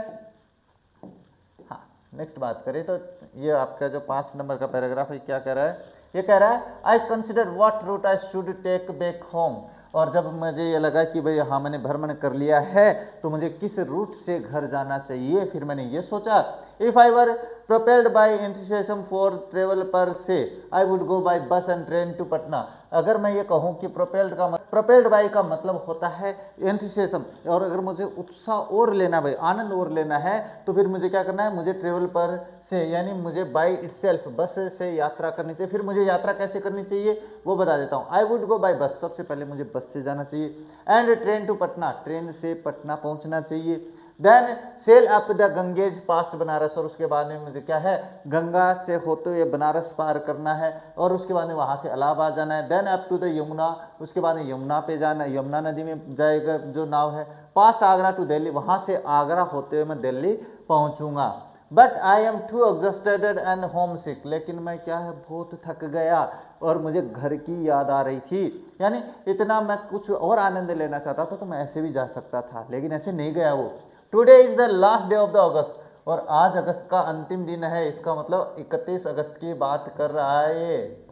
हाँ नेक्स्ट बात करें तो ये आपका जो 5 नंबर का पैराग्राफ है, क्या कह रहा है, ये कह रहा है I consider what route I should take back home, और जब मुझे ये लगा कि भाई हाँ मैंने भ्रमण कर लिया है तो मुझे किस रूट से घर जाना चाहिए, फिर मैंने ये सोचा, if I were propelled by enthusiasm for travel per se I would go by bus and train to Patna. अगर मैं ये कहूँ कि प्रोपेल्ड बाय का मतलब होता है एंथुसियाज्म, और अगर मुझे उत्साह और लेना भाई, आनंद और लेना है, तो फिर मुझे क्या करना है, मुझे ट्रेवल पर से यानी मुझे बाय इटसेल्फ बस से यात्रा करनी चाहिए। फिर मुझे यात्रा कैसे करनी चाहिए वो बता देता हूँ। आई वुड गो बाय बस, सबसे पहले मुझे बस से जाना चाहिए, and train to Patna, train से पटना पहुंचना चाहिए। Then sail up the Ganges past Benares, और उसके बाद में मुझे क्या है, गंगा से होते हुए बनारस पार करना है, और उसके बाद में वहाँ से इलाहाबाद जाना है। Then up to the Yamuna, उसके बाद में यमुना पे जाना, यमुना नदी में जाएगा जो नाव है। पास्ट आगरा टू दिल्ली, वहाँ से आगरा होते हुए मैं दिल्ली पहुँचूंगा। But I am too exhausted and homesick, लेकिन मैं क्या है, बहुत थक गया और मुझे घर की याद आ रही थी। यानी इतना मैं कुछ और आनंद लेना चाहता था तो मैं ऐसे भी जा सकता था, लेकिन ऐसे नहीं गया वो। Today is the last day of the August, और आज अगस्त का अंतिम दिन है, इसका मतलब 31 अगस्त की बात कर रहा है ये।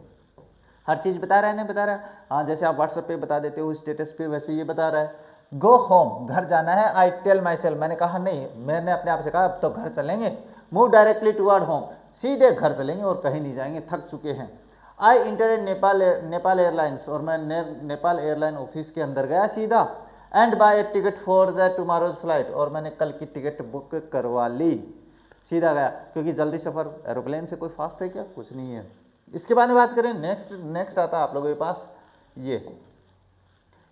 हर चीज बता रहा है, नहीं बता रहा है? हाँ, जैसे आप व्हाट्सएप पे बता देते हो स्टेटस पे, वैसे ये बता रहा है। गो होम, घर जाना है। आई टेल माई सेल्फ, मैंने कहा नहीं, मैंने अपने आप से कहा अब तो घर चलेंगे। मूव डायरेक्टली टुवर्ड होम, सीधे घर चलेंगे और कहीं नहीं जाएंगे, थक चुके हैं। आई इंटरेड नेपाल एयरलाइंस, और मैं नेपाल एयरलाइन ऑफिस के अंदर गया सीधा। And buy a ticket for the tomorrow's flight, और मैंने कल की टिकट बुक करवा ली, सीधा गया, क्योंकि जल्दी सफ़र एरोप्लेन से कोई फास्ट है क्या? कुछ नहीं है। इसके बाद में बात करें, नेक्स्ट आता है आप लोगों के पास, ये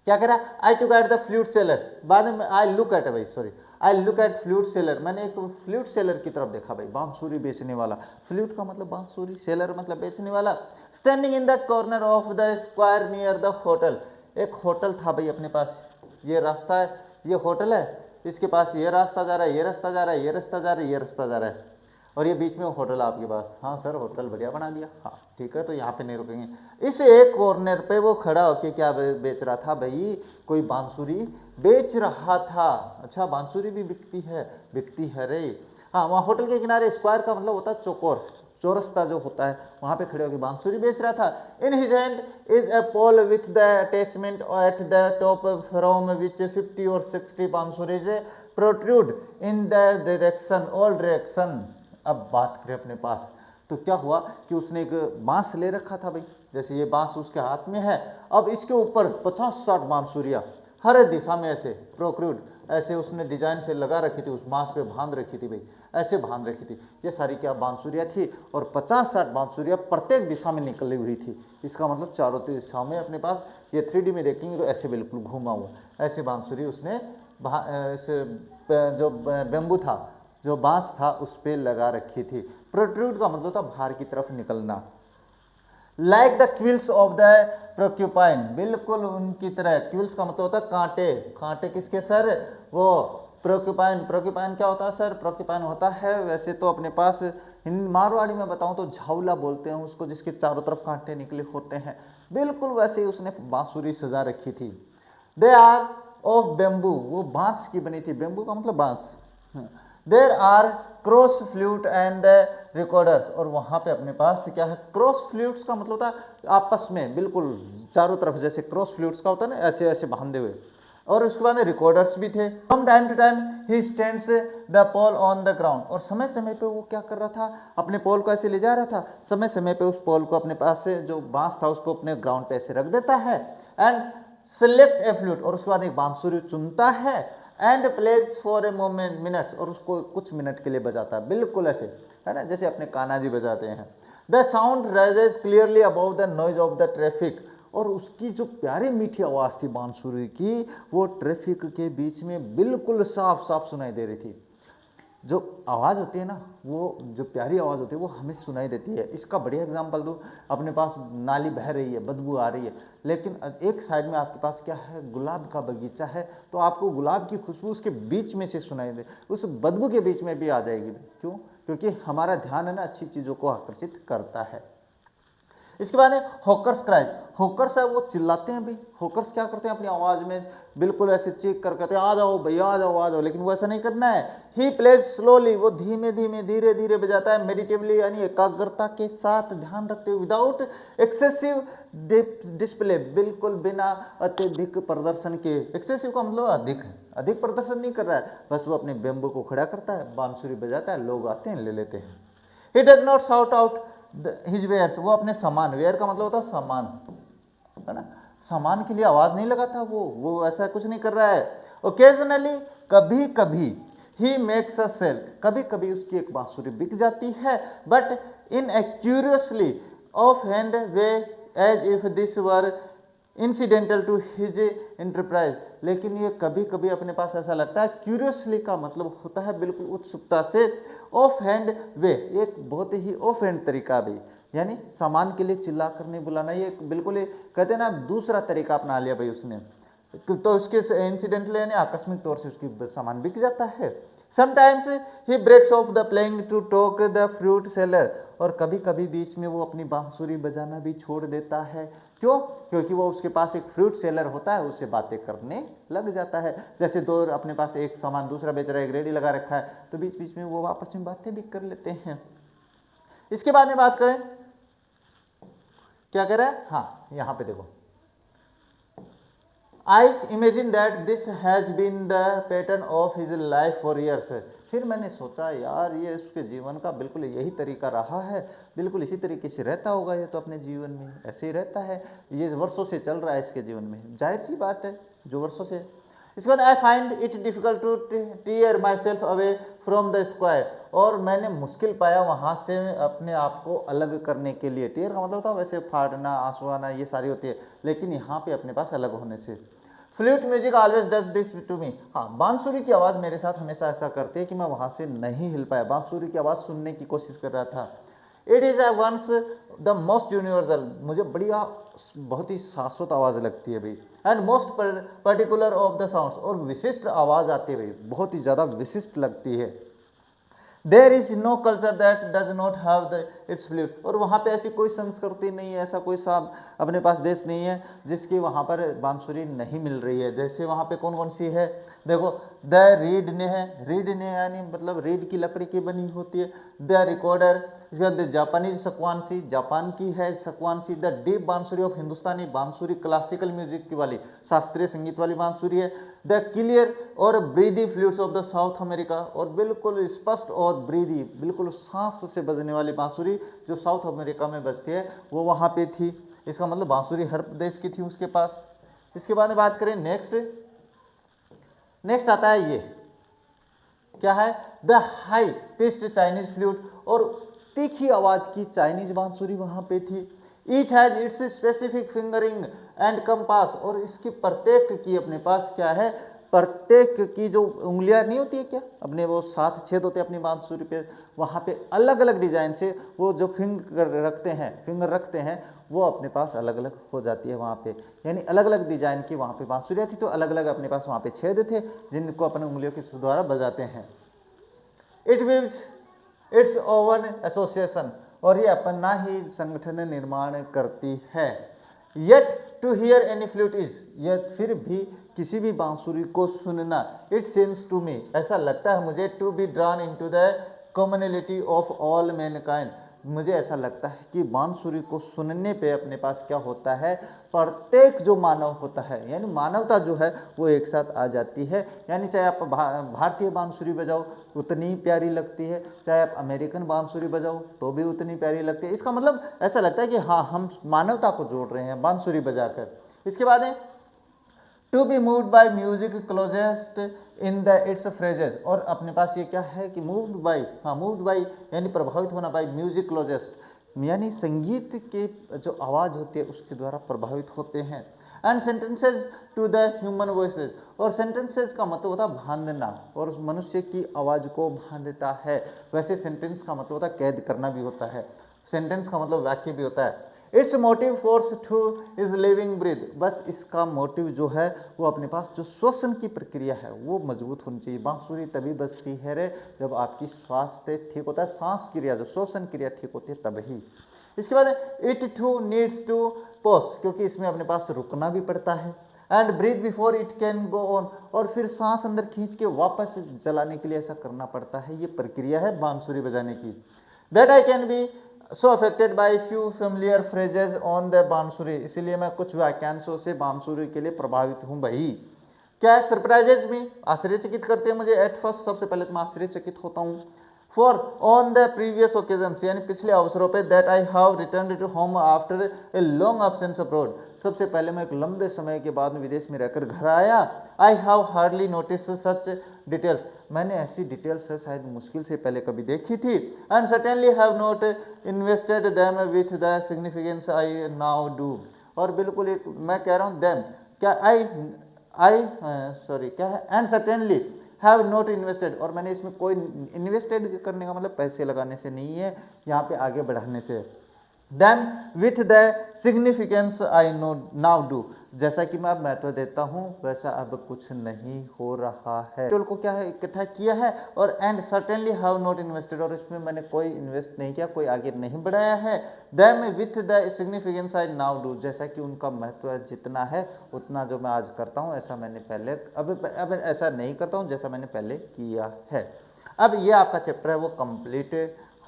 क्या कह रहा है? आई टुक एट द फ्लूट सेलर, बाद में आई लुक एट, भाई sorry, I look at flute seller, मैंने एक फ्लूट सेलर की तरफ देखा भाई, बांसुरी बेचने वाला। फ्लूट का मतलब बांसुरी, सेलर मतलब बेचने वाला। Standing in the corner of the square near the hotel, एक होटल था भाई अपने पास, ये रास्ता है, ये होटल है, इसके पास ये रास्ता जा रहा है, ये रास्ता जा रहा है, ये रास्ता जा रहा है, ये रास्ता जा रहा है, और ये बीच में होटल आपके पास। हाँ सर, होटल बढ़िया बना दिया, हाँ ठीक है, तो यहाँ पे नहीं रुकेंगे। इस एक कॉर्नर पे वो खड़ा होके क्या बेच रहा था भाई? कोई बांसुरी बेच रहा था। अच्छा, बांसुरी भी बिकती है रे। हाँ, वहाँ होटल के किनारे, स्क्वायर का मतलब होता है चौकोर, चौरस्ता जो होता है, वहाँ पे खड़े होकर बांसुरी बेच रहा था। In his hand is a pole with the attachment at the top from which 50 or 60 bansuris protrude in the direction, all direction. अब बात करें अपने पास, तो क्या हुआ कि उसने एक बांस ले रखा था भाई, जैसे ये बांस उसके हाथ में है, अब इसके ऊपर 50-60 बांसुरियाँ हर दिशा में ऐसे प्रोक्रूड, ऐसे उसने डिजाइन से लगा रखी थी, उस बांस पे बांध रखी थी भाई, ऐसे बांध रखी थी। ये सारी क्या बांसुरियाँ थी, और 50-60 बांसुरियाँ प्रत्येक दिशा में निकली हुई थी। इसका मतलब चारों दिशा में अपने पास, ये 3D में देखेंगे तो ऐसे बिल्कुल घूमा हुआ, ऐसे बांसुरी उसने जो बेम्बू था, जो बांस था, उस पर लगा रखी थी। प्रोट्रूड का मतलब था बाहर की तरफ निकलना। Like the quills of the porcupine, बिल्कुल उनकी तरह। क्विल्स का मतलब होता है कांटे, कांटे किसके सर? वो प्रोक्यूपाइन। प्रोक्यूपाइन क्या होता है सर? प्रोक्यूपाइन होता है वैसे तो अपने पास मारवाड़ी में बताऊं तो झाउला बोलते हैं उसको, जिसके चारों तरफ कांटे निकले होते हैं, बिल्कुल वैसे ही उसने बांसुरी सजा रखी थी। दे आर ऑफ बेम्बू, वो बांस की बनी थी, बेम्बू का मतलब बांस। There are cross flute and recorders, और वहाँ पे अपने पास क्या है? क्रॉस फ्लूट्स का मतलब होता है आपस में बिल्कुल चारों तरफ, जैसे क्रॉस फ्लूट्स का होता है ना, ऐसे ऐसे बांधे हुए, और उसके बाद रिकॉर्डर्स भी थे। From time to time he stands the pole on the ground, और समय समय पे वो क्या कर रहा था? अपने पोल को ऐसे ले जा रहा था, समय समय पे उस पोल को अपने पास से जो बांस था उसको अपने ग्राउंड पे ऐसे रख देता है। एंड सेलेक्ट ए फ्लूट, और उसके बाद एक बांसुरी चुनता है, and plays for a moment minutes, और उसको कुछ मिनट के लिए बजाता है, बिल्कुल ऐसे, है ना, जैसे अपने कान्हा जी बजाते हैं। The sound rises clearly above the noise of the traffic, और उसकी जो प्यारी मीठी आवाज़ थी बांसुरी की, वो ट्रैफिक के बीच में बिल्कुल साफ साफ सुनाई दे रही थी। जो आवाज़ होती है ना, वो जो प्यारी आवाज़ होती है वो हमें सुनाई देती है। इसका बढ़िया एग्जांपल दूँ, अपने पास नाली बह रही है, बदबू आ रही है, लेकिन एक साइड में आपके पास क्या है? गुलाब का बगीचा है, तो आपको गुलाब की खुशबू उसके बीच में से सुनाई दे, उस बदबू के बीच में भी आ जाएगी। क्यों? क्योंकि हमारा ध्यान है ना अच्छी चीज़ों को आकर्षित करता है। इसके बाद है हॉकर्स क्राई। हॉकर्स है वो चिल्लाते हैं भाई। हॉकर्स क्या करते हैं? अपनी आवाज़ में बिल्कुल ऐसे चीख कर कहते हैं आ जाओ भैया, आ जाओ आ जाओ, लेकिन वो ऐसा नहीं करना है। ही प्लेज स्लोली, वो धीमे धीमे धीरे धीरे बजाता है। मेडिटेवली यानी एकाग्रता के साथ, ध्यान रखते हुए, विदाउट एक्सेसिव डिस्प्ले, बिल्कुल बिना अत्यधिक प्रदर्शन के। एक्सेसिव का मतलब अधिक, अधिक प्रदर्शन नहीं कर रहा है, बस वो अपने बेम्बू को खड़ा करता है, बांसुरी बजाता है, लोग आते हैं ले लेते हैं। He does not shout out his wares, वो अपने सामान, वेयर का मतलब होता है सामान, है ना, सामान के लिए आवाज नहीं लगाता, वो ऐसा कुछ नहीं कर रहा है। ओकेजनली, कभी कभी, ही मेक्स अ सेल, कभी कभी उसकी एक बांसुरी बिक जाती है, but in a curiously off hand way, as if this were incidental to his enterprise, लेकिन ये कभी कभी अपने पास ऐसा लगता है। क्यूरियसली का मतलब होता है बिल्कुल उत्सुकता से। ऑफ हैंड वे, एक बहुत ही ऑफ हैंड तरीका भी, यानी सामान के लिए चिल्ला कर नहीं बुलाना, ये बिल्कुल कहते हैं ना दूसरा तरीका अपना लिया भाई उसने, तो उसके इंसिडेंटली यानी आकस्मिक तौर से उसकी सामान बिक जाता है। Sometimes he breaks off the playing to talk the fruit seller, और कभी कभी बीच में वो अपनी बांसुरी बजाना भी छोड़ देता है। क्यों? क्योंकि वो उसके पास एक फ्रूट सेलर होता है, उससे बातें करने लग जाता है। जैसे दो अपने पास एक सामान दूसरा बेच रहा है, एक रेडी लगा रखा है, तो बीच बीच में वो आपस में बातें भी कर लेते हैं। इसके बाद में बात करें, क्या कह रहा है, हाँ यहाँ पे देखो, I imagine that this has been the pattern of his life for years. फिर मैंने सोचा यार ये उसके जीवन का बिल्कुल यही तरीका रहा है, बिल्कुल इसी तरीके से रहता होगा, ये तो अपने जीवन में ऐसे ही रहता है, ये वर्षों से चल रहा है इसके जीवन में, जाहिर सी बात है जो वर्षों से। इसके बाद I find it difficult to tear myself away from the square, और मैंने मुश्किल पाया वहाँ से अपने आप को अलग करने के लिए। टीयर का मतलब था वैसे फाड़ना, आंसू आना, ये सारी होती है, लेकिन यहाँ पे अपने पास अलग होने से। Flute music always does this to me, हाँ बांसुरी की आवाज़ मेरे साथ हमेशा ऐसा करती है कि मैं वहाँ से नहीं हिल पाया, बांसुरी की आवाज़ सुनने की कोशिश कर रहा था। It is once the most universal, मुझे बढ़िया बहुत ही शाश्वत आवाज़ लगती है भाई, and most particular of the sounds, और विशिष्ट आवाज़ आती है भाई, बहुत ही ज़्यादा विशिष्ट लगती है। There is no culture that does not have the its flute, और वहाँ पे ऐसी कोई संस्कृति नहीं है, ऐसा कोई सा अपने पास देश नहीं है जिसकी वहाँ पर बांसुरी नहीं मिल रही है। जैसे वहाँ पे कौन कौन सी है, देखो द रीड ने है, रीड ने यानी मतलब रीड की लकड़ी की बनी होती है। The recorder, the Japanese shakuhachi, Japan की है सकवानसी। The deep bansuri of Hindustani bansuri, classical music की वाली, शास्त्रीय संगीत वाली बांसुरी है। द क्लियर और breathy flutes of the South America, और बिल्कुल स्पष्ट और ब्रीदी बिल्कुल सांस से बजने वाली बांसुरी जो साउथ अमेरिका में बजती है वो वहाँ पे थी। इसका मतलब बांसुरी हर देश की थी उसके पास। इसके बाद में बात करें नेक्स्ट आता है ये क्या है, the high pitched Chinese flute, और तीखी आवाज की चाइनीज बांसुरी वहाँ पे थी। Each has its specific fingering and compass, और इसकी प्रत्येक की अपने पास क्या है, प्रत्येक की जो उंगलियां नहीं होती है क्या, अपने वो 7 छेद होते हैं अपनी बांसुरी पे, वहाँ पे अलग अलग डिजाइन से वो जो फिंगर रखते हैं वो अपने पास अलग अलग हो जाती है वहाँ पे, यानी अलग अलग डिजाइन की वहाँ पे बांसुरियाँ थी, तो अलग अलग अपने पास वहाँ पे छेद थे जिनको अपने उंगलियों के द्वारा बजाते हैं। It wills its own association, और ये अपना ही संगठन निर्माण करती है। Yet to hear any flute is, यह फिर भी किसी भी बांसुरी को सुनना, इट सीम्स टू मी, ऐसा लगता है मुझे, to be drawn into the commonality of all mankind, मुझे ऐसा लगता है कि बांसुरी को सुनने पे अपने पास क्या होता है, प्रत्येक जो मानव होता है यानी मानवता जो है वो एक साथ आ जाती है। यानी चाहे आप भारतीय बांसुरी बजाओ उतनी प्यारी लगती है, चाहे आप अमेरिकन बांसुरी बजाओ तो भी उतनी प्यारी लगती है। इसका मतलब ऐसा लगता है कि हाँ हम मानवता को जोड़ रहे हैं बांसुरी बजाकर। इसके बाद है to be moved by music closest in the its phrases, और अपने पास ये क्या है कि मूव्ड बाय, हाँ मूव्ड बाय यानी प्रभावित होना, बाय म्यूजिक क्लोजेस्ट यानी संगीत के जो आवाज़ होती है उसके द्वारा प्रभावित होते हैं। And sentences to the human voices, और सेंटेंसेज का मतलब होता है बांधना, और मनुष्य की आवाज़ को बांधता है। वैसे सेंटेंस का मतलब होता है कैद करना भी होता है, सेंटेंस का मतलब वाक्य भी होता है। Its motive force to is living breath, बस इसका मोटिव जो है वो अपने पास जो श्वसन की प्रक्रिया है वो मजबूत होनी चाहिए। बांसुरी तभी बजती है रे जब आपकी स्वास्थ्य ठीक होता है, सांस क्रिया जो श्वसन क्रिया ठीक होती है तभी। इसके बाद it too needs to pause, क्योंकि इसमें अपने पास रुकना भी पड़ता है। And breathe before it can go on, और फिर सांस अंदर खींच के वापस चलाने के लिए ऐसा करना पड़ता है, ये प्रक्रिया है बांसुरी बजाने की। That I can be so affected by few familiar phrases on the बांसुरी, इसीलिए मैं कुछ वाक्यांशों से बांसुरी के लिए प्रभावित हूँ भाई। क्या है, सरप्राइजेज में आश्चर्यचकित करते हैं मुझे एट फर्स्ट, सबसे पहले तो मैं आश्चर्यचकित होता हूँ। For on the previous occasions यानी पिछले अवसरों पे, that I have return to home after a long absence abroad, सबसे पहले मैं एक लंबे समय के बाद में विदेश में रहकर घर आया। I have hardly notice such details, मैंने ऐसी डिटेल्स शायद मुश्किल से पहले कभी देखी थी। And certainly have not invested them with the significance I now do, और बिल्कुल एक मैं कह रहा हूँ दैम क्या आई सॉरी क्या है, and certainly have not invested, और मैंने इसमें कोई इन्वेस्टेड करने का मतलब पैसे लगाने से नहीं है, यहाँ पे आगे बढ़ाने से। Then with the significance I know now do, जैसा कि मैं अब महत्व देता हूं वैसा अब कुछ नहीं हो रहा है। टोल को क्या है इकट्ठा किया है और and certainly have not invested, और इसमें मैंने कोई इन्वेस्ट नहीं किया, कोई आगे नहीं बढ़ाया है। Then with the significance I now do, जैसा कि उनका महत्व जितना है उतना जो मैं आज करता हूं ऐसा मैंने पहले अब ऐसा नहीं करता हूं जैसा मैंने पहले किया है। अब ये आपका चैप्टर है वो कंप्लीट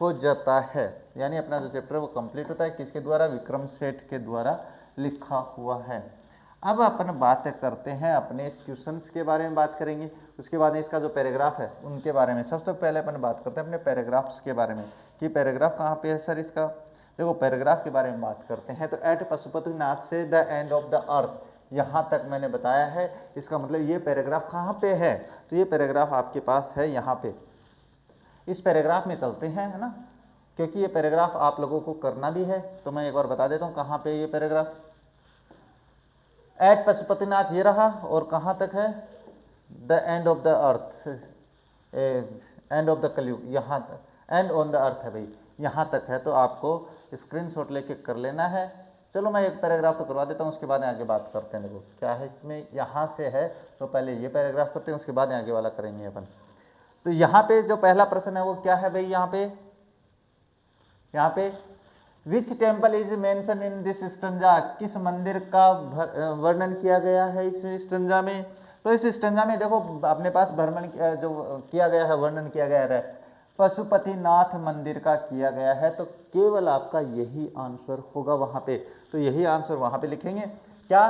हो जाता है, यानी अपना जो चैप्टर है वो कंप्लीट होता है किसके द्वारा, विक्रम सेठ के द्वारा लिखा हुआ है। अब अपन बात करते हैं अपने इस क्वेश्चंस के बारे में बात करेंगे, उसके बाद इसका जो पैराग्राफ है उनके बारे में। सबसे पहले अपन बात करते हैं अपने पैराग्राफ्स के बारे में कि पैराग्राफ कहाँ पे है सर इसका। देखो पैराग्राफ के बारे में बात करते हैं तो एट पशुपतिनाथ से the end of the earth, यहाँ तक मैंने बताया है। इसका मतलब ये पैराग्राफ कहाँ पे है, तो ये पैराग्राफ आपके पास है यहाँ पे। इस पैराग्राफ में चलते हैं, है ना, क्योंकि ये पैराग्राफ आप लोगों को करना भी है। तो मैं एक बार बता देता हूँ कहाँ पे ये पैराग्राफ। एट पशुपतिनाथ ये रहा, और कहाँ तक है, the end of the earth, end of the कलयुग, यहाँ तक एंड ऑन द अर्थ है भाई, यहाँ तक है। तो आपको स्क्रीनशॉट लेके कर लेना है। चलो मैं एक पैराग्राफ तो करवा देता हूँ, उसके बाद आगे बात करते हैं। देखो क्या है इसमें, यहाँ से है तो पहले ये पैराग्राफ करते हैं, उसके बाद आगे वाला करेंगे अपन। तो यहाँ पे जो पहला प्रश्न है वो क्या है भाई, यहाँ पे which temple is mention in this stanza, किस मंदिर का वर्णन किया गया है इस स्टंजा में। तो इस स्टंजा में देखो अपने पास भ्रमण जो किया गया है, वर्णन किया गया है पशुपतिनाथ मंदिर का किया गया है। तो केवल आपका यही आंसर होगा वहां पे, तो यही आंसर वहां पे लिखेंगे क्या,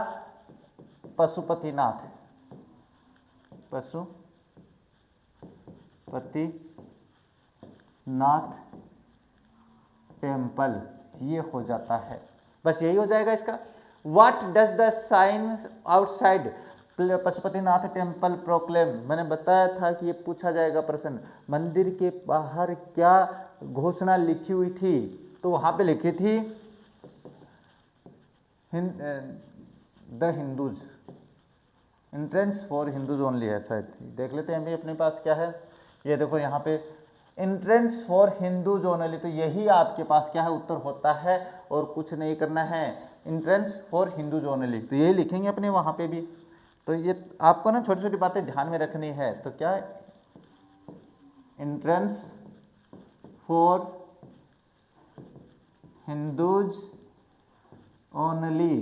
पशुपतिनाथ, पशुपतिनाथ टेम्पल, ये हो जाता है, बस यही हो जाएगा इसका। What does the sign outside Pashupatinath temple proclaim, मैंने बताया था कि ये पूछा जाएगा प्रश्न, मंदिर के बाहर क्या घोषणा लिखी हुई थी। तो वहां पे लिखी थी the Hindus, entrance for Hindus only है शायद, देख लेते हैं अभी अपने पास क्या है। ये देखो यहाँ पे एंट्रेंस फॉर हिंदूज ओनली, तो यही आपके पास क्या है उत्तर होता है, और कुछ नहीं करना है, एंट्रेंस फॉर हिंदूज ओनली, तो यही लिखेंगे अपने वहाँ पे भी। तो ये आपको ना छोटी छोटी बातें ध्यान में रखनी है। तो क्या एंट्रेंस फॉर हिंदूज ओनली,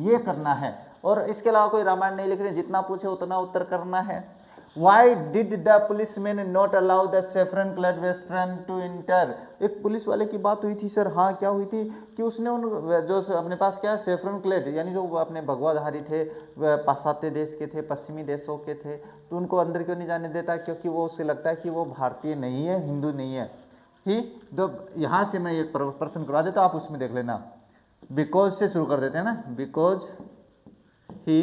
ये करना है, और इसके अलावा कोई रामायण नहीं लिख रहे, जितना पूछे उतना उत्तर करना है। Why did the policeman not allow the saffron clad veteran to enter? एक पुलिस वाले की बात हुई थी सर, हाँ क्या हुई थी कि उसने उन जो अपने पास क्या सेफ्रन क्लेड यानी जो अपने भगवाधारी थे, पाश्चात्य देश के थे, पश्चिमी देशों के थे, तो उनको अंदर क्यों नहीं जाने देता, क्योंकि वो उससे लगता है कि वो भारतीय नहीं है, हिंदू नहीं है। ही तो यहाँ से मैं एक प्रश्न करवा देता हूँ, आप उसमें देख लेना। बिकॉज से शुरू कर देते हैं ना, because he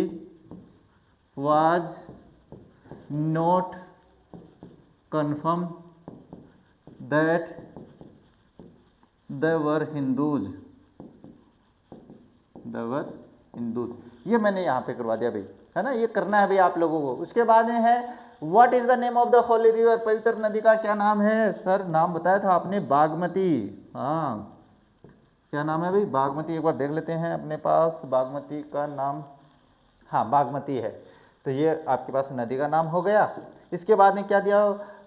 was not confirm that they were Hindus, ये मैंने यहाँ पे करवा दिया भाई, है ना, ये करना है भाई आप लोगों को। उसके बाद में है what is the name of the holy river, पवित्र नदी का क्या नाम है सर, नाम बताया था आपने बागमती, हाँ क्या नाम है भाई, बागमती, एक बार देख लेते हैं अपने पास बागमती का नाम, हाँ बागमती है। तो ये आपके पास नदी का नाम हो गया। इसके बाद में क्या दिया,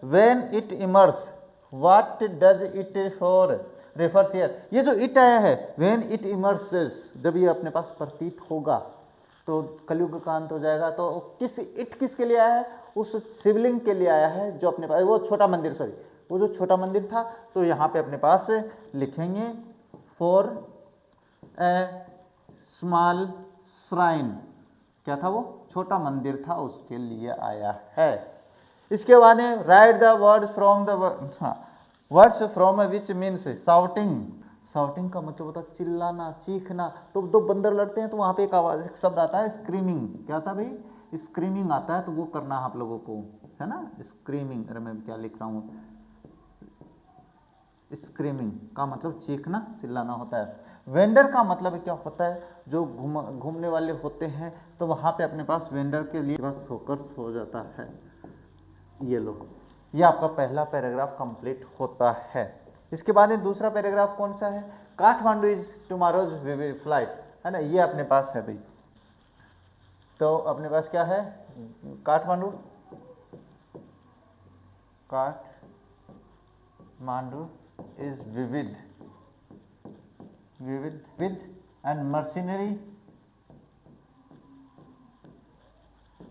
when it immerse, what does it for refers here, ये जो इट आया है व्हेन इट इमर्सेस, जब ये अपने पास प्रतीत होगा तो कलयुग का अंत हो जाएगा। तो किस इट किसके लिए आया है, उस शिवलिंग के लिए आया है जो अपने पास, वो छोटा मंदिर, सॉरी वो जो छोटा मंदिर था, तो यहाँ पे अपने पास लिखेंगे फॉर ए स्मॉल श्राइन, क्या था वो छोटा मंदिर था, उसके लिए आया है। इसके बाद में right the words from the words from which means shouting, shouting का मतलब होता है चिल्लाना, चीखना। तो दो बंदर लड़ते हैं तो वहां पे एक आवाज, एक शब्द आता है स्क्रीमिंग, क्या था भाई, स्क्रीमिंग आता है, तो वो करना है आप लोगों को, है ना, स्क्रीमिंग। अरे मैं क्या लिख रहा हूँ, स्क्रीमिंग का मतलब चीखना, चिल्लाना होता है। वेंडर का मतलब क्या होता है, जो घूमने वाले होते हैं, तो वहाँ पे अपने पास वेंडर के लिए बस फोकस हो जाता है। ये लो, ये आपका पहला पैराग्राफ कंप्लीट होता है। इसके बाद में दूसरा पैराग्राफ कौन सा है, Kathmandu is tomorrow's vivid flight, है ना, ये अपने पास है भाई। तो अपने पास क्या है, Kathmandu, Kathmandu is vivid with and mercenary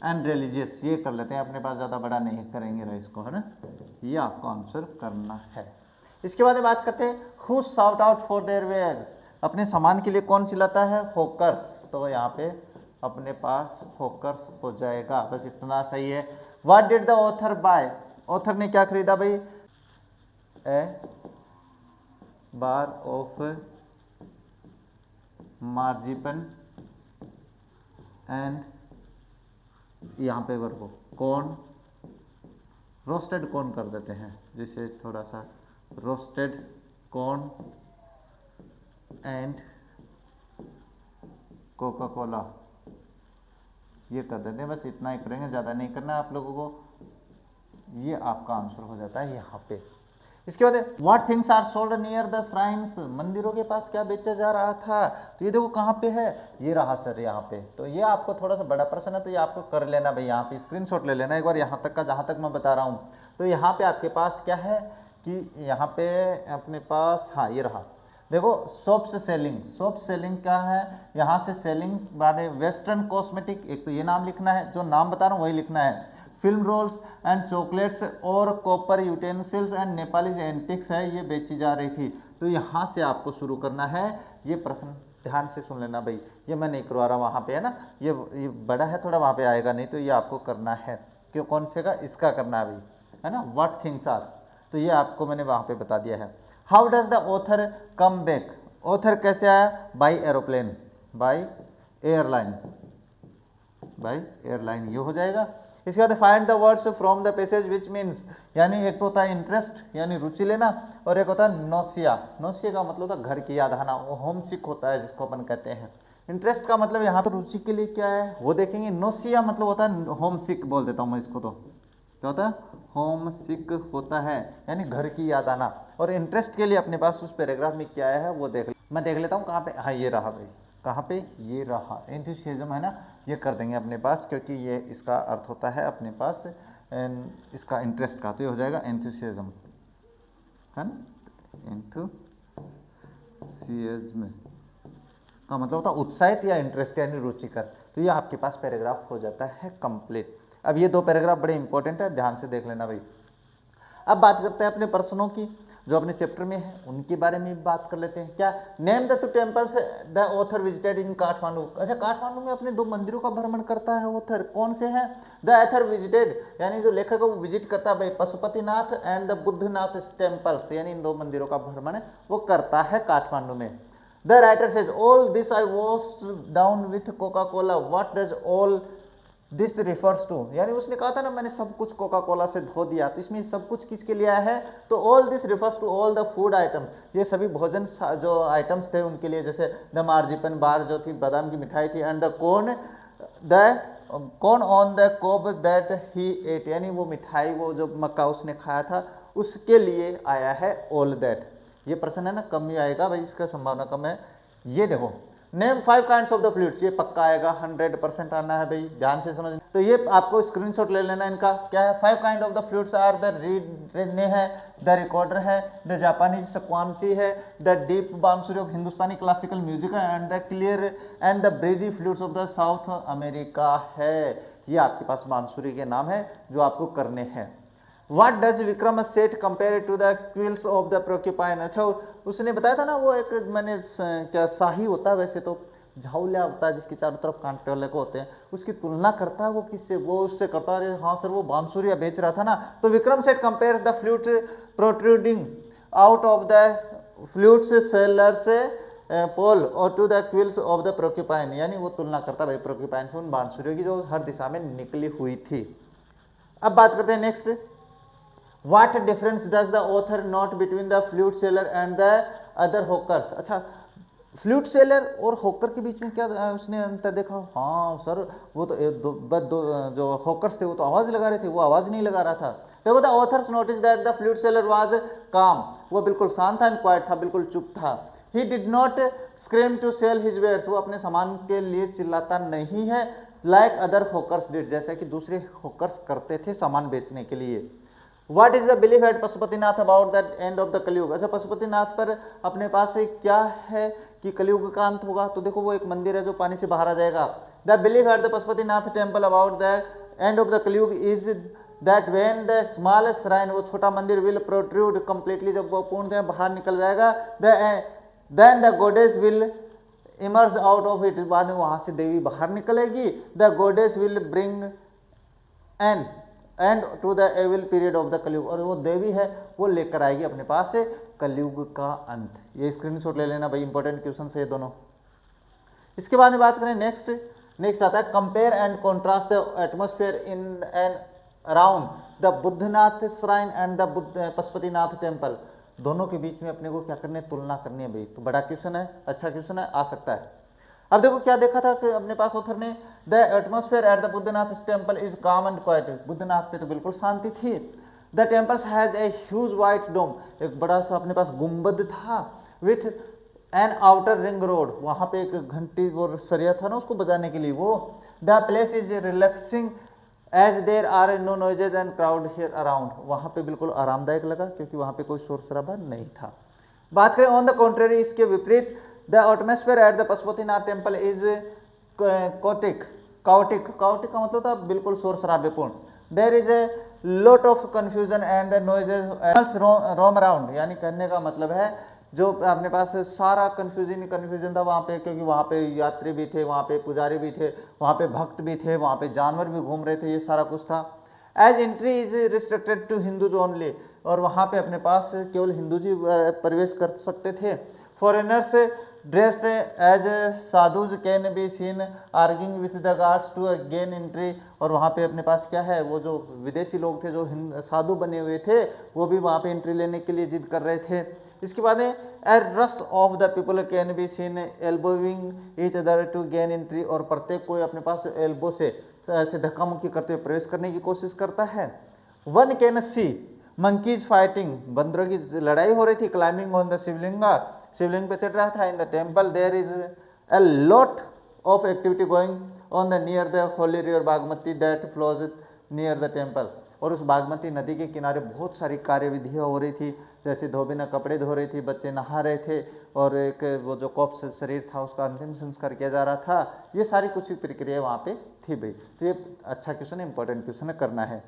and religious, ये कर लेते हैं, अपने पास ज़्यादा बड़ा नहीं करेंगे रहा इसको, है ना, ये आपको आंसर करना है। इसके बाद बात करते हैं who shout out for their wares, अपने सामान के लिए कौन चिल्लाता है, हॉकर्स, तो यहाँ पे अपने पास हॉकर्स हो जाएगा, बस इतना सही है। What did the author bye, author ने क्या खरीदा भाई, ए बार ऑफ मार्जिपन एंड, यहाँ पे वर्ब कॉर्न, रोस्टेड कॉर्न कर देते हैं, जिसे थोड़ा सा roasted corn and Coca Cola, ये कर देते हैं, बस इतना ही करेंगे, ज़्यादा नहीं करना आप लोगों को, ये आपका आंसर हो जाता है यहाँ पे। इसके बाद what things are sold near the shrines, मंदिरों के पास क्या बेचा जा रहा था, तो ये देखो कहाँ पे है, ये रहा सर यहाँ पे। तो ये आपको थोड़ा सा बड़ा प्रश्न है, तो ये आपको कर लेना भाई, यहाँ पे स्क्रीनशॉट ले लेना एक बार, यहाँ तक का जहाँ तक मैं बता रहा हूँ। तो यहाँ पे आपके पास क्या है कि यहाँ पे अपने पास, हाँ ये रहा, देखो सोप्स सेलिंग, सोप सेलिंग क्या है, यहाँ से सेलिंग बाद वेस्टर्न कॉस्मेटिक, एक तो ये नाम लिखना है, जो नाम बता रहा हूँ वही लिखना है, फिल्म रोल्स एंड चॉकलेट्स और copper utensils and Nepalese antics है, ये बेची जा रही थी। तो यहाँ से आपको शुरू करना है, ये प्रश्न ध्यान से सुन लेना भाई, ये मैं नहीं करवा रहा वहाँ पे, है ना, ये बड़ा है थोड़ा, वहाँ पे आएगा नहीं, तो ये आपको करना है, क्यों कौन से का, इसका करना है भाई, है ना, व्हाट थिंग्स आर, तो ये आपको मैंने वहाँ पे बता दिया है। How does the author come back, author कैसे आया, by aeroplane, by airline, by airline, ये हो जाएगा। इसके बाद find the words from the passage which means, यानी एक तो होता है इंटरेस्ट यानी रुचि लेना, और एक होता है नोसिया, नोसिया का मतलब होता है घर की याद आना, वो होम सिक होता है जिसको अपन कहते हैं। इंटरेस्ट का मतलब यहाँ पर रुचि के लिए क्या है वो देखेंगे, नोसिया मतलब होता है होम सिक, बोल देता हूँ मैं इसको, तो क्या होता है, होम सिक होता है, यानी घर की याद आना। और इंटरेस्ट के लिए अपने पास उस पैराग्राफ में क्या है वो मैं देख लेता हूँ कहाँ पे, हाँ ये रहा भाई, कहाँ पे, ये रहा, एंथुसियाज्म है ना, ये कर देंगे अपने पास, क्योंकि ये इसका अर्थ होता है अपने पास इसका इंटरेस्ट का, तो ये हो जाएगा एंथुसियाज्म, है ना, एंथुसियाज्म का मतलब होता है उत्साहित या इंटरेस्ट यानी रुचिकर। तो ये आपके पास पैराग्राफ हो जाता है कंप्लीट। अब ये दो पैराग्राफ बड़े इंपॉर्टेंट है, ध्यान से देख लेना भाई। अब बात करते हैं अपने प्रश्नों की जो अपने चैप्टर में है, उनके बारे में भी बात कर लेते हैं। क्या, name the two temples the author visited in Kathmandu, अच्छा काठमांडू में अपने दो मंदिरों का भ्रमण करता है ऑथर, कौन से हैं, द ऑथर विजिटेड यानी जो लेखक है वो विजिट करता है भाई Pashupatinath and the Boudhanath temples, यानी इन दो मंदिरों का भ्रमण वो करता है काठमांडू में। The writer says all this I washed down with Coca Cola, what does all this refers to, यानी उसने कहा था ना मैंने सब कुछ कोका कोला से धो दिया, तो इसमें सब कुछ किसके लिए आया है, तो all this refers to all the food items, ये सभी भोजन जो आइटम्स थे उनके लिए, जैसे द मार्जिपन बार जो थी बादाम की मिठाई थी, and the corn on the cob that he ate, यानी वो मिठाई वो जो मक्का उसने खाया था उसके लिए आया है ऑल दैट। ये प्रश्न है ना कम ही आएगा भाई, इसका संभावना कम है। ये देखो name 5 kinds of the fluids, ये पक्का आएगा, 100% आना है भाई, ध्यान से समझ। तो ये आपको स्क्रीनशॉट ले लेना इनका, क्या है 5 kind of the fluids are the reed ney है, द रिकॉर्डर है, द जापानीज सक्वांची है, the deep bansuri of Hindustani classical music है, and the clear and the breathy fluids of the South America है। ये आपके पास बांसुरी के नाम है जो आपको करने हैं। What does Vikram Seth compare to the quills of the porcupine, अच्छा उसने बताया था ना वो एक मैंने क्या शाही होता है वैसे तो झाउल्या होता है जिसके चारों तरफ कांटे वाले को होते हैं, उसकी तुलना करता है वो किससे, वो उससे करता है, हाँ सर वो बांसुरिया बेच रहा था ना, तो Vikram Seth compare the flute protruding out of the flutes seller's pole और to the quills of the porcupine, यानी वो तुलना करता है प्रोक्यूपाइन से उन बांसुरियों की जो हर दिशा में निकली हुई थी। अब बात करते हैं next, What difference does the author note between the flute seller and the other hawkers, अच्छा फ्लूट सेलर और हॉकर के बीच में क्या उसने अंतर देखा, हाँ सर वो तो जो हॉकर्स थे वो तो आवाज़ लगा रहे थे, वो आवाज़ नहीं लगा रहा था, देखो the author's notice that the flute seller was काम, वो बिल्कुल शांत था एंड क्वाइट था, बिल्कुल चुप था। He did not scream to sell his wares, वो अपने सामान के लिए चिल्लाता नहीं है, लाइक अदर हॉकर्स डिड, जैसे कि दूसरे हॉकर्स करते थे सामान बेचने के लिए। What is the belief at Pashupatinath about the end of the कलयुग? अच्छा, पशुपतिनाथ पर अपने पास एक क्या है कि कलयुग का अंत होगा? तो देखो वो एक मंदिर है जो पानी से बाहर आ जाएगा। The belief at the Pashupatinath temple about the end of the कलयुग is that when the small shrine, वो छोटा मंदिर will protrude completely, जब वो पूर्णतः बाहर निकल जाएगा, then the goddess will emerge out of it, बाद में वहां से देवी बाहर निकलेगी। The goddess will bring an end to the evil period of the Kaliyuga, और वो देवी है वो लेकर आएगी अपने पास से कलयुग का अंत। ये स्क्रीनशॉट ले लेना भाई, इंपॉर्टेंट क्वेश्चन है दोनों। इसके बाद में बात करें नेक्स्ट आता है compare and contrast the atmosphere in and around the Boudhanath shrine and the Pashupatinath temple. दोनों के बीच में अपने को क्या करनी है, तुलना करनी है भाई। तो बड़ा क्वेश्चन है, अच्छा क्वेश्चन है, आ सकता है। अब देखो क्या देखा था कि अपने पास ऑथर ने, the atmosphere at the Boudhanath temple is calm and quiet, Boudhanath पे तो बिल्कुल शांति थी। The temples has a huge white dome, एक बड़ा सा अपने पास गुंबद था, with an outer ring road, वहां पे एक घंटी वो सरिया था ना उसको बजाने के लिए वो। The place is relaxing as there are no noises and crowd here around, वहां पे बिल्कुल आरामदायक लगा क्योंकि वहां पे कोई शोर शराबा नहीं था। बात करें ऑन द कॉन्ट्रेरी, इसके विपरीत, the atmosphere at the Pashupatinath temple is chaotic का मतलब था बिल्कुल शोर शराबेपूर्ण। There is a lot of confusion and the noises roam around, यानी कहने का मतलब है जो अपने पास सारा कंफ्यूजन था वहाँ पे, क्योंकि वहाँ पे यात्री भी थे, वहाँ पे पुजारी भी थे, वहाँ पे भक्त भी थे, वहाँ पे जानवर भी घूम रहे थे, ये सारा कुछ था। As entry is restricted to Hindus only, और वहाँ पे अपने पास केवल हिंदू जी प्रवेश कर सकते थे। Foreigners dressed as sadhus can be seen arguing with the guards to gain entry, और वहाँ पे अपने पास क्या है, वो जो विदेशी लोग थे जो साधु बने हुए थे वो भी वहाँ पे एंट्री लेने के लिए जिद कर रहे थे। इसके बाद a rush of the people can be seen elbowing each other to gain entry, और प्रत्येक कोई अपने पास एल्बो से ऐसे धक्का मुक्की करते हुए प्रवेश करने की कोशिश करता है। One can see monkeys fighting, बंदरों की लड़ाई हो रही थी। क्लाइंबिंग ऑन द शिवलिंग पे चढ़ रहा था। In the temple there is a lot of activity going on the near the holy river Bagmati that flows near the temple, और उस बागमती नदी के किनारे बहुत सारी कार्यविधियाँ हो रही थी, जैसे धोबिना कपड़े धो रही थी, बच्चे नहा रहे थे, और एक वो जो कॉप्स शरीर था उसका अंतिम संस्कार किया जा रहा था। ये सारी कुछ प्रक्रिया वहाँ पे थी भाई। तो ये अच्छा क्वेश्चन है, इंपॉर्टेंट क्वेश्चन है, करना है।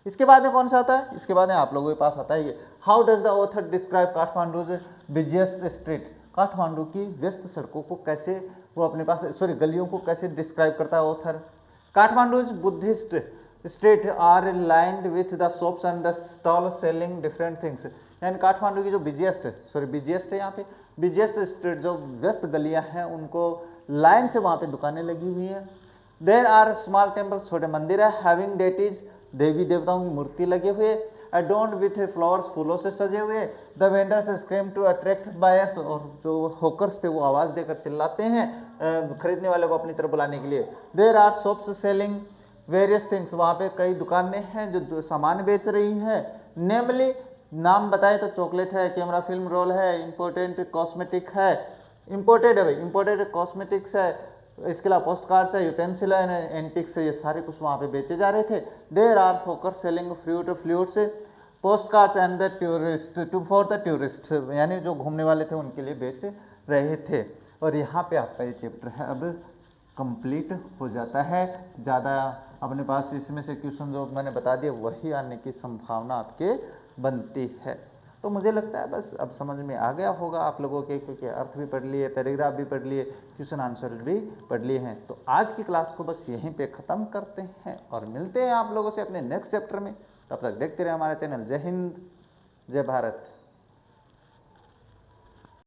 इसके बाद में कौन सा आता है, इसके बाद में आप लोगों के पास आता है ये, how does the author describe Kathmandu's busiest street, Kathmandu की व्यस्त सड़कों को कैसे वो अपने पास गलियों को कैसे डिस्क्राइब करता है author. Kathmandu's Buddhist street are lined with the shops and the stall selling different things, यानी काठमांडू की जो बिजिएस्ट है यहाँ पे, बिजिएस्ट स्ट्रीट जो व्यस्त गलियाँ हैं उनको लाइन से वहाँ पे दुकानें लगी हुई हैं। देर आर स्मॉल टेम्पल्स, छोटे मंदिर है, हैविंग डेटीज, देवी देवताओं की मूर्ति लगे हुए, अडोन्ड विथ फ्लावर्स, फूलों से सजे हुए। The vendors scream to attract buyers, और जो हॉकर्स थे वो आवाज़ देकर चिल्लाते हैं खरीदने वाले को अपनी तरफ बुलाने के लिए। There are shops selling various things, वहाँ पे कई दुकानें हैं जो सामान बेच रही हैं। नेमली, नाम बताए तो चॉकलेट है, कैमरा फिल्म रोल है, इम्पोर्टेंट कॉस्मेटिक है, इम्पोर्टेड है भाई, इम्पोर्टेड कॉस्मेटिक्स है, इसके अलावा पोस्ट कार्ड्स है, यूटेंसिल है, एंटिक्स है, ये सारे कुछ वहाँ पे बेचे जा रहे थे। देर आर फोकर selling flutes, postcards and the tourist for the tourist, यानी जो घूमने वाले थे उनके लिए बेच रहे थे। और यहाँ पे आपका ये चैप्टर है अब कंप्लीट हो जाता है। ज़्यादा अपने पास इसमें से क्वेश्चन जो मैंने बता दिया वही आने की संभावना आपके बनती है। तो मुझे लगता है बस अब समझ में आ गया होगा आप लोगों के, क्योंकि अर्थ भी पढ़ लिए, पैराग्राफ भी पढ़ लिए, क्वेश्चन आंसर भी पढ़ लिए हैं। तो आज की क्लास को बस यहीं पे ख़त्म करते हैं और मिलते हैं आप लोगों से अपने नेक्स्ट चैप्टर में। तब तक देखते रहे हमारा चैनल। जय हिंद, जय भारत।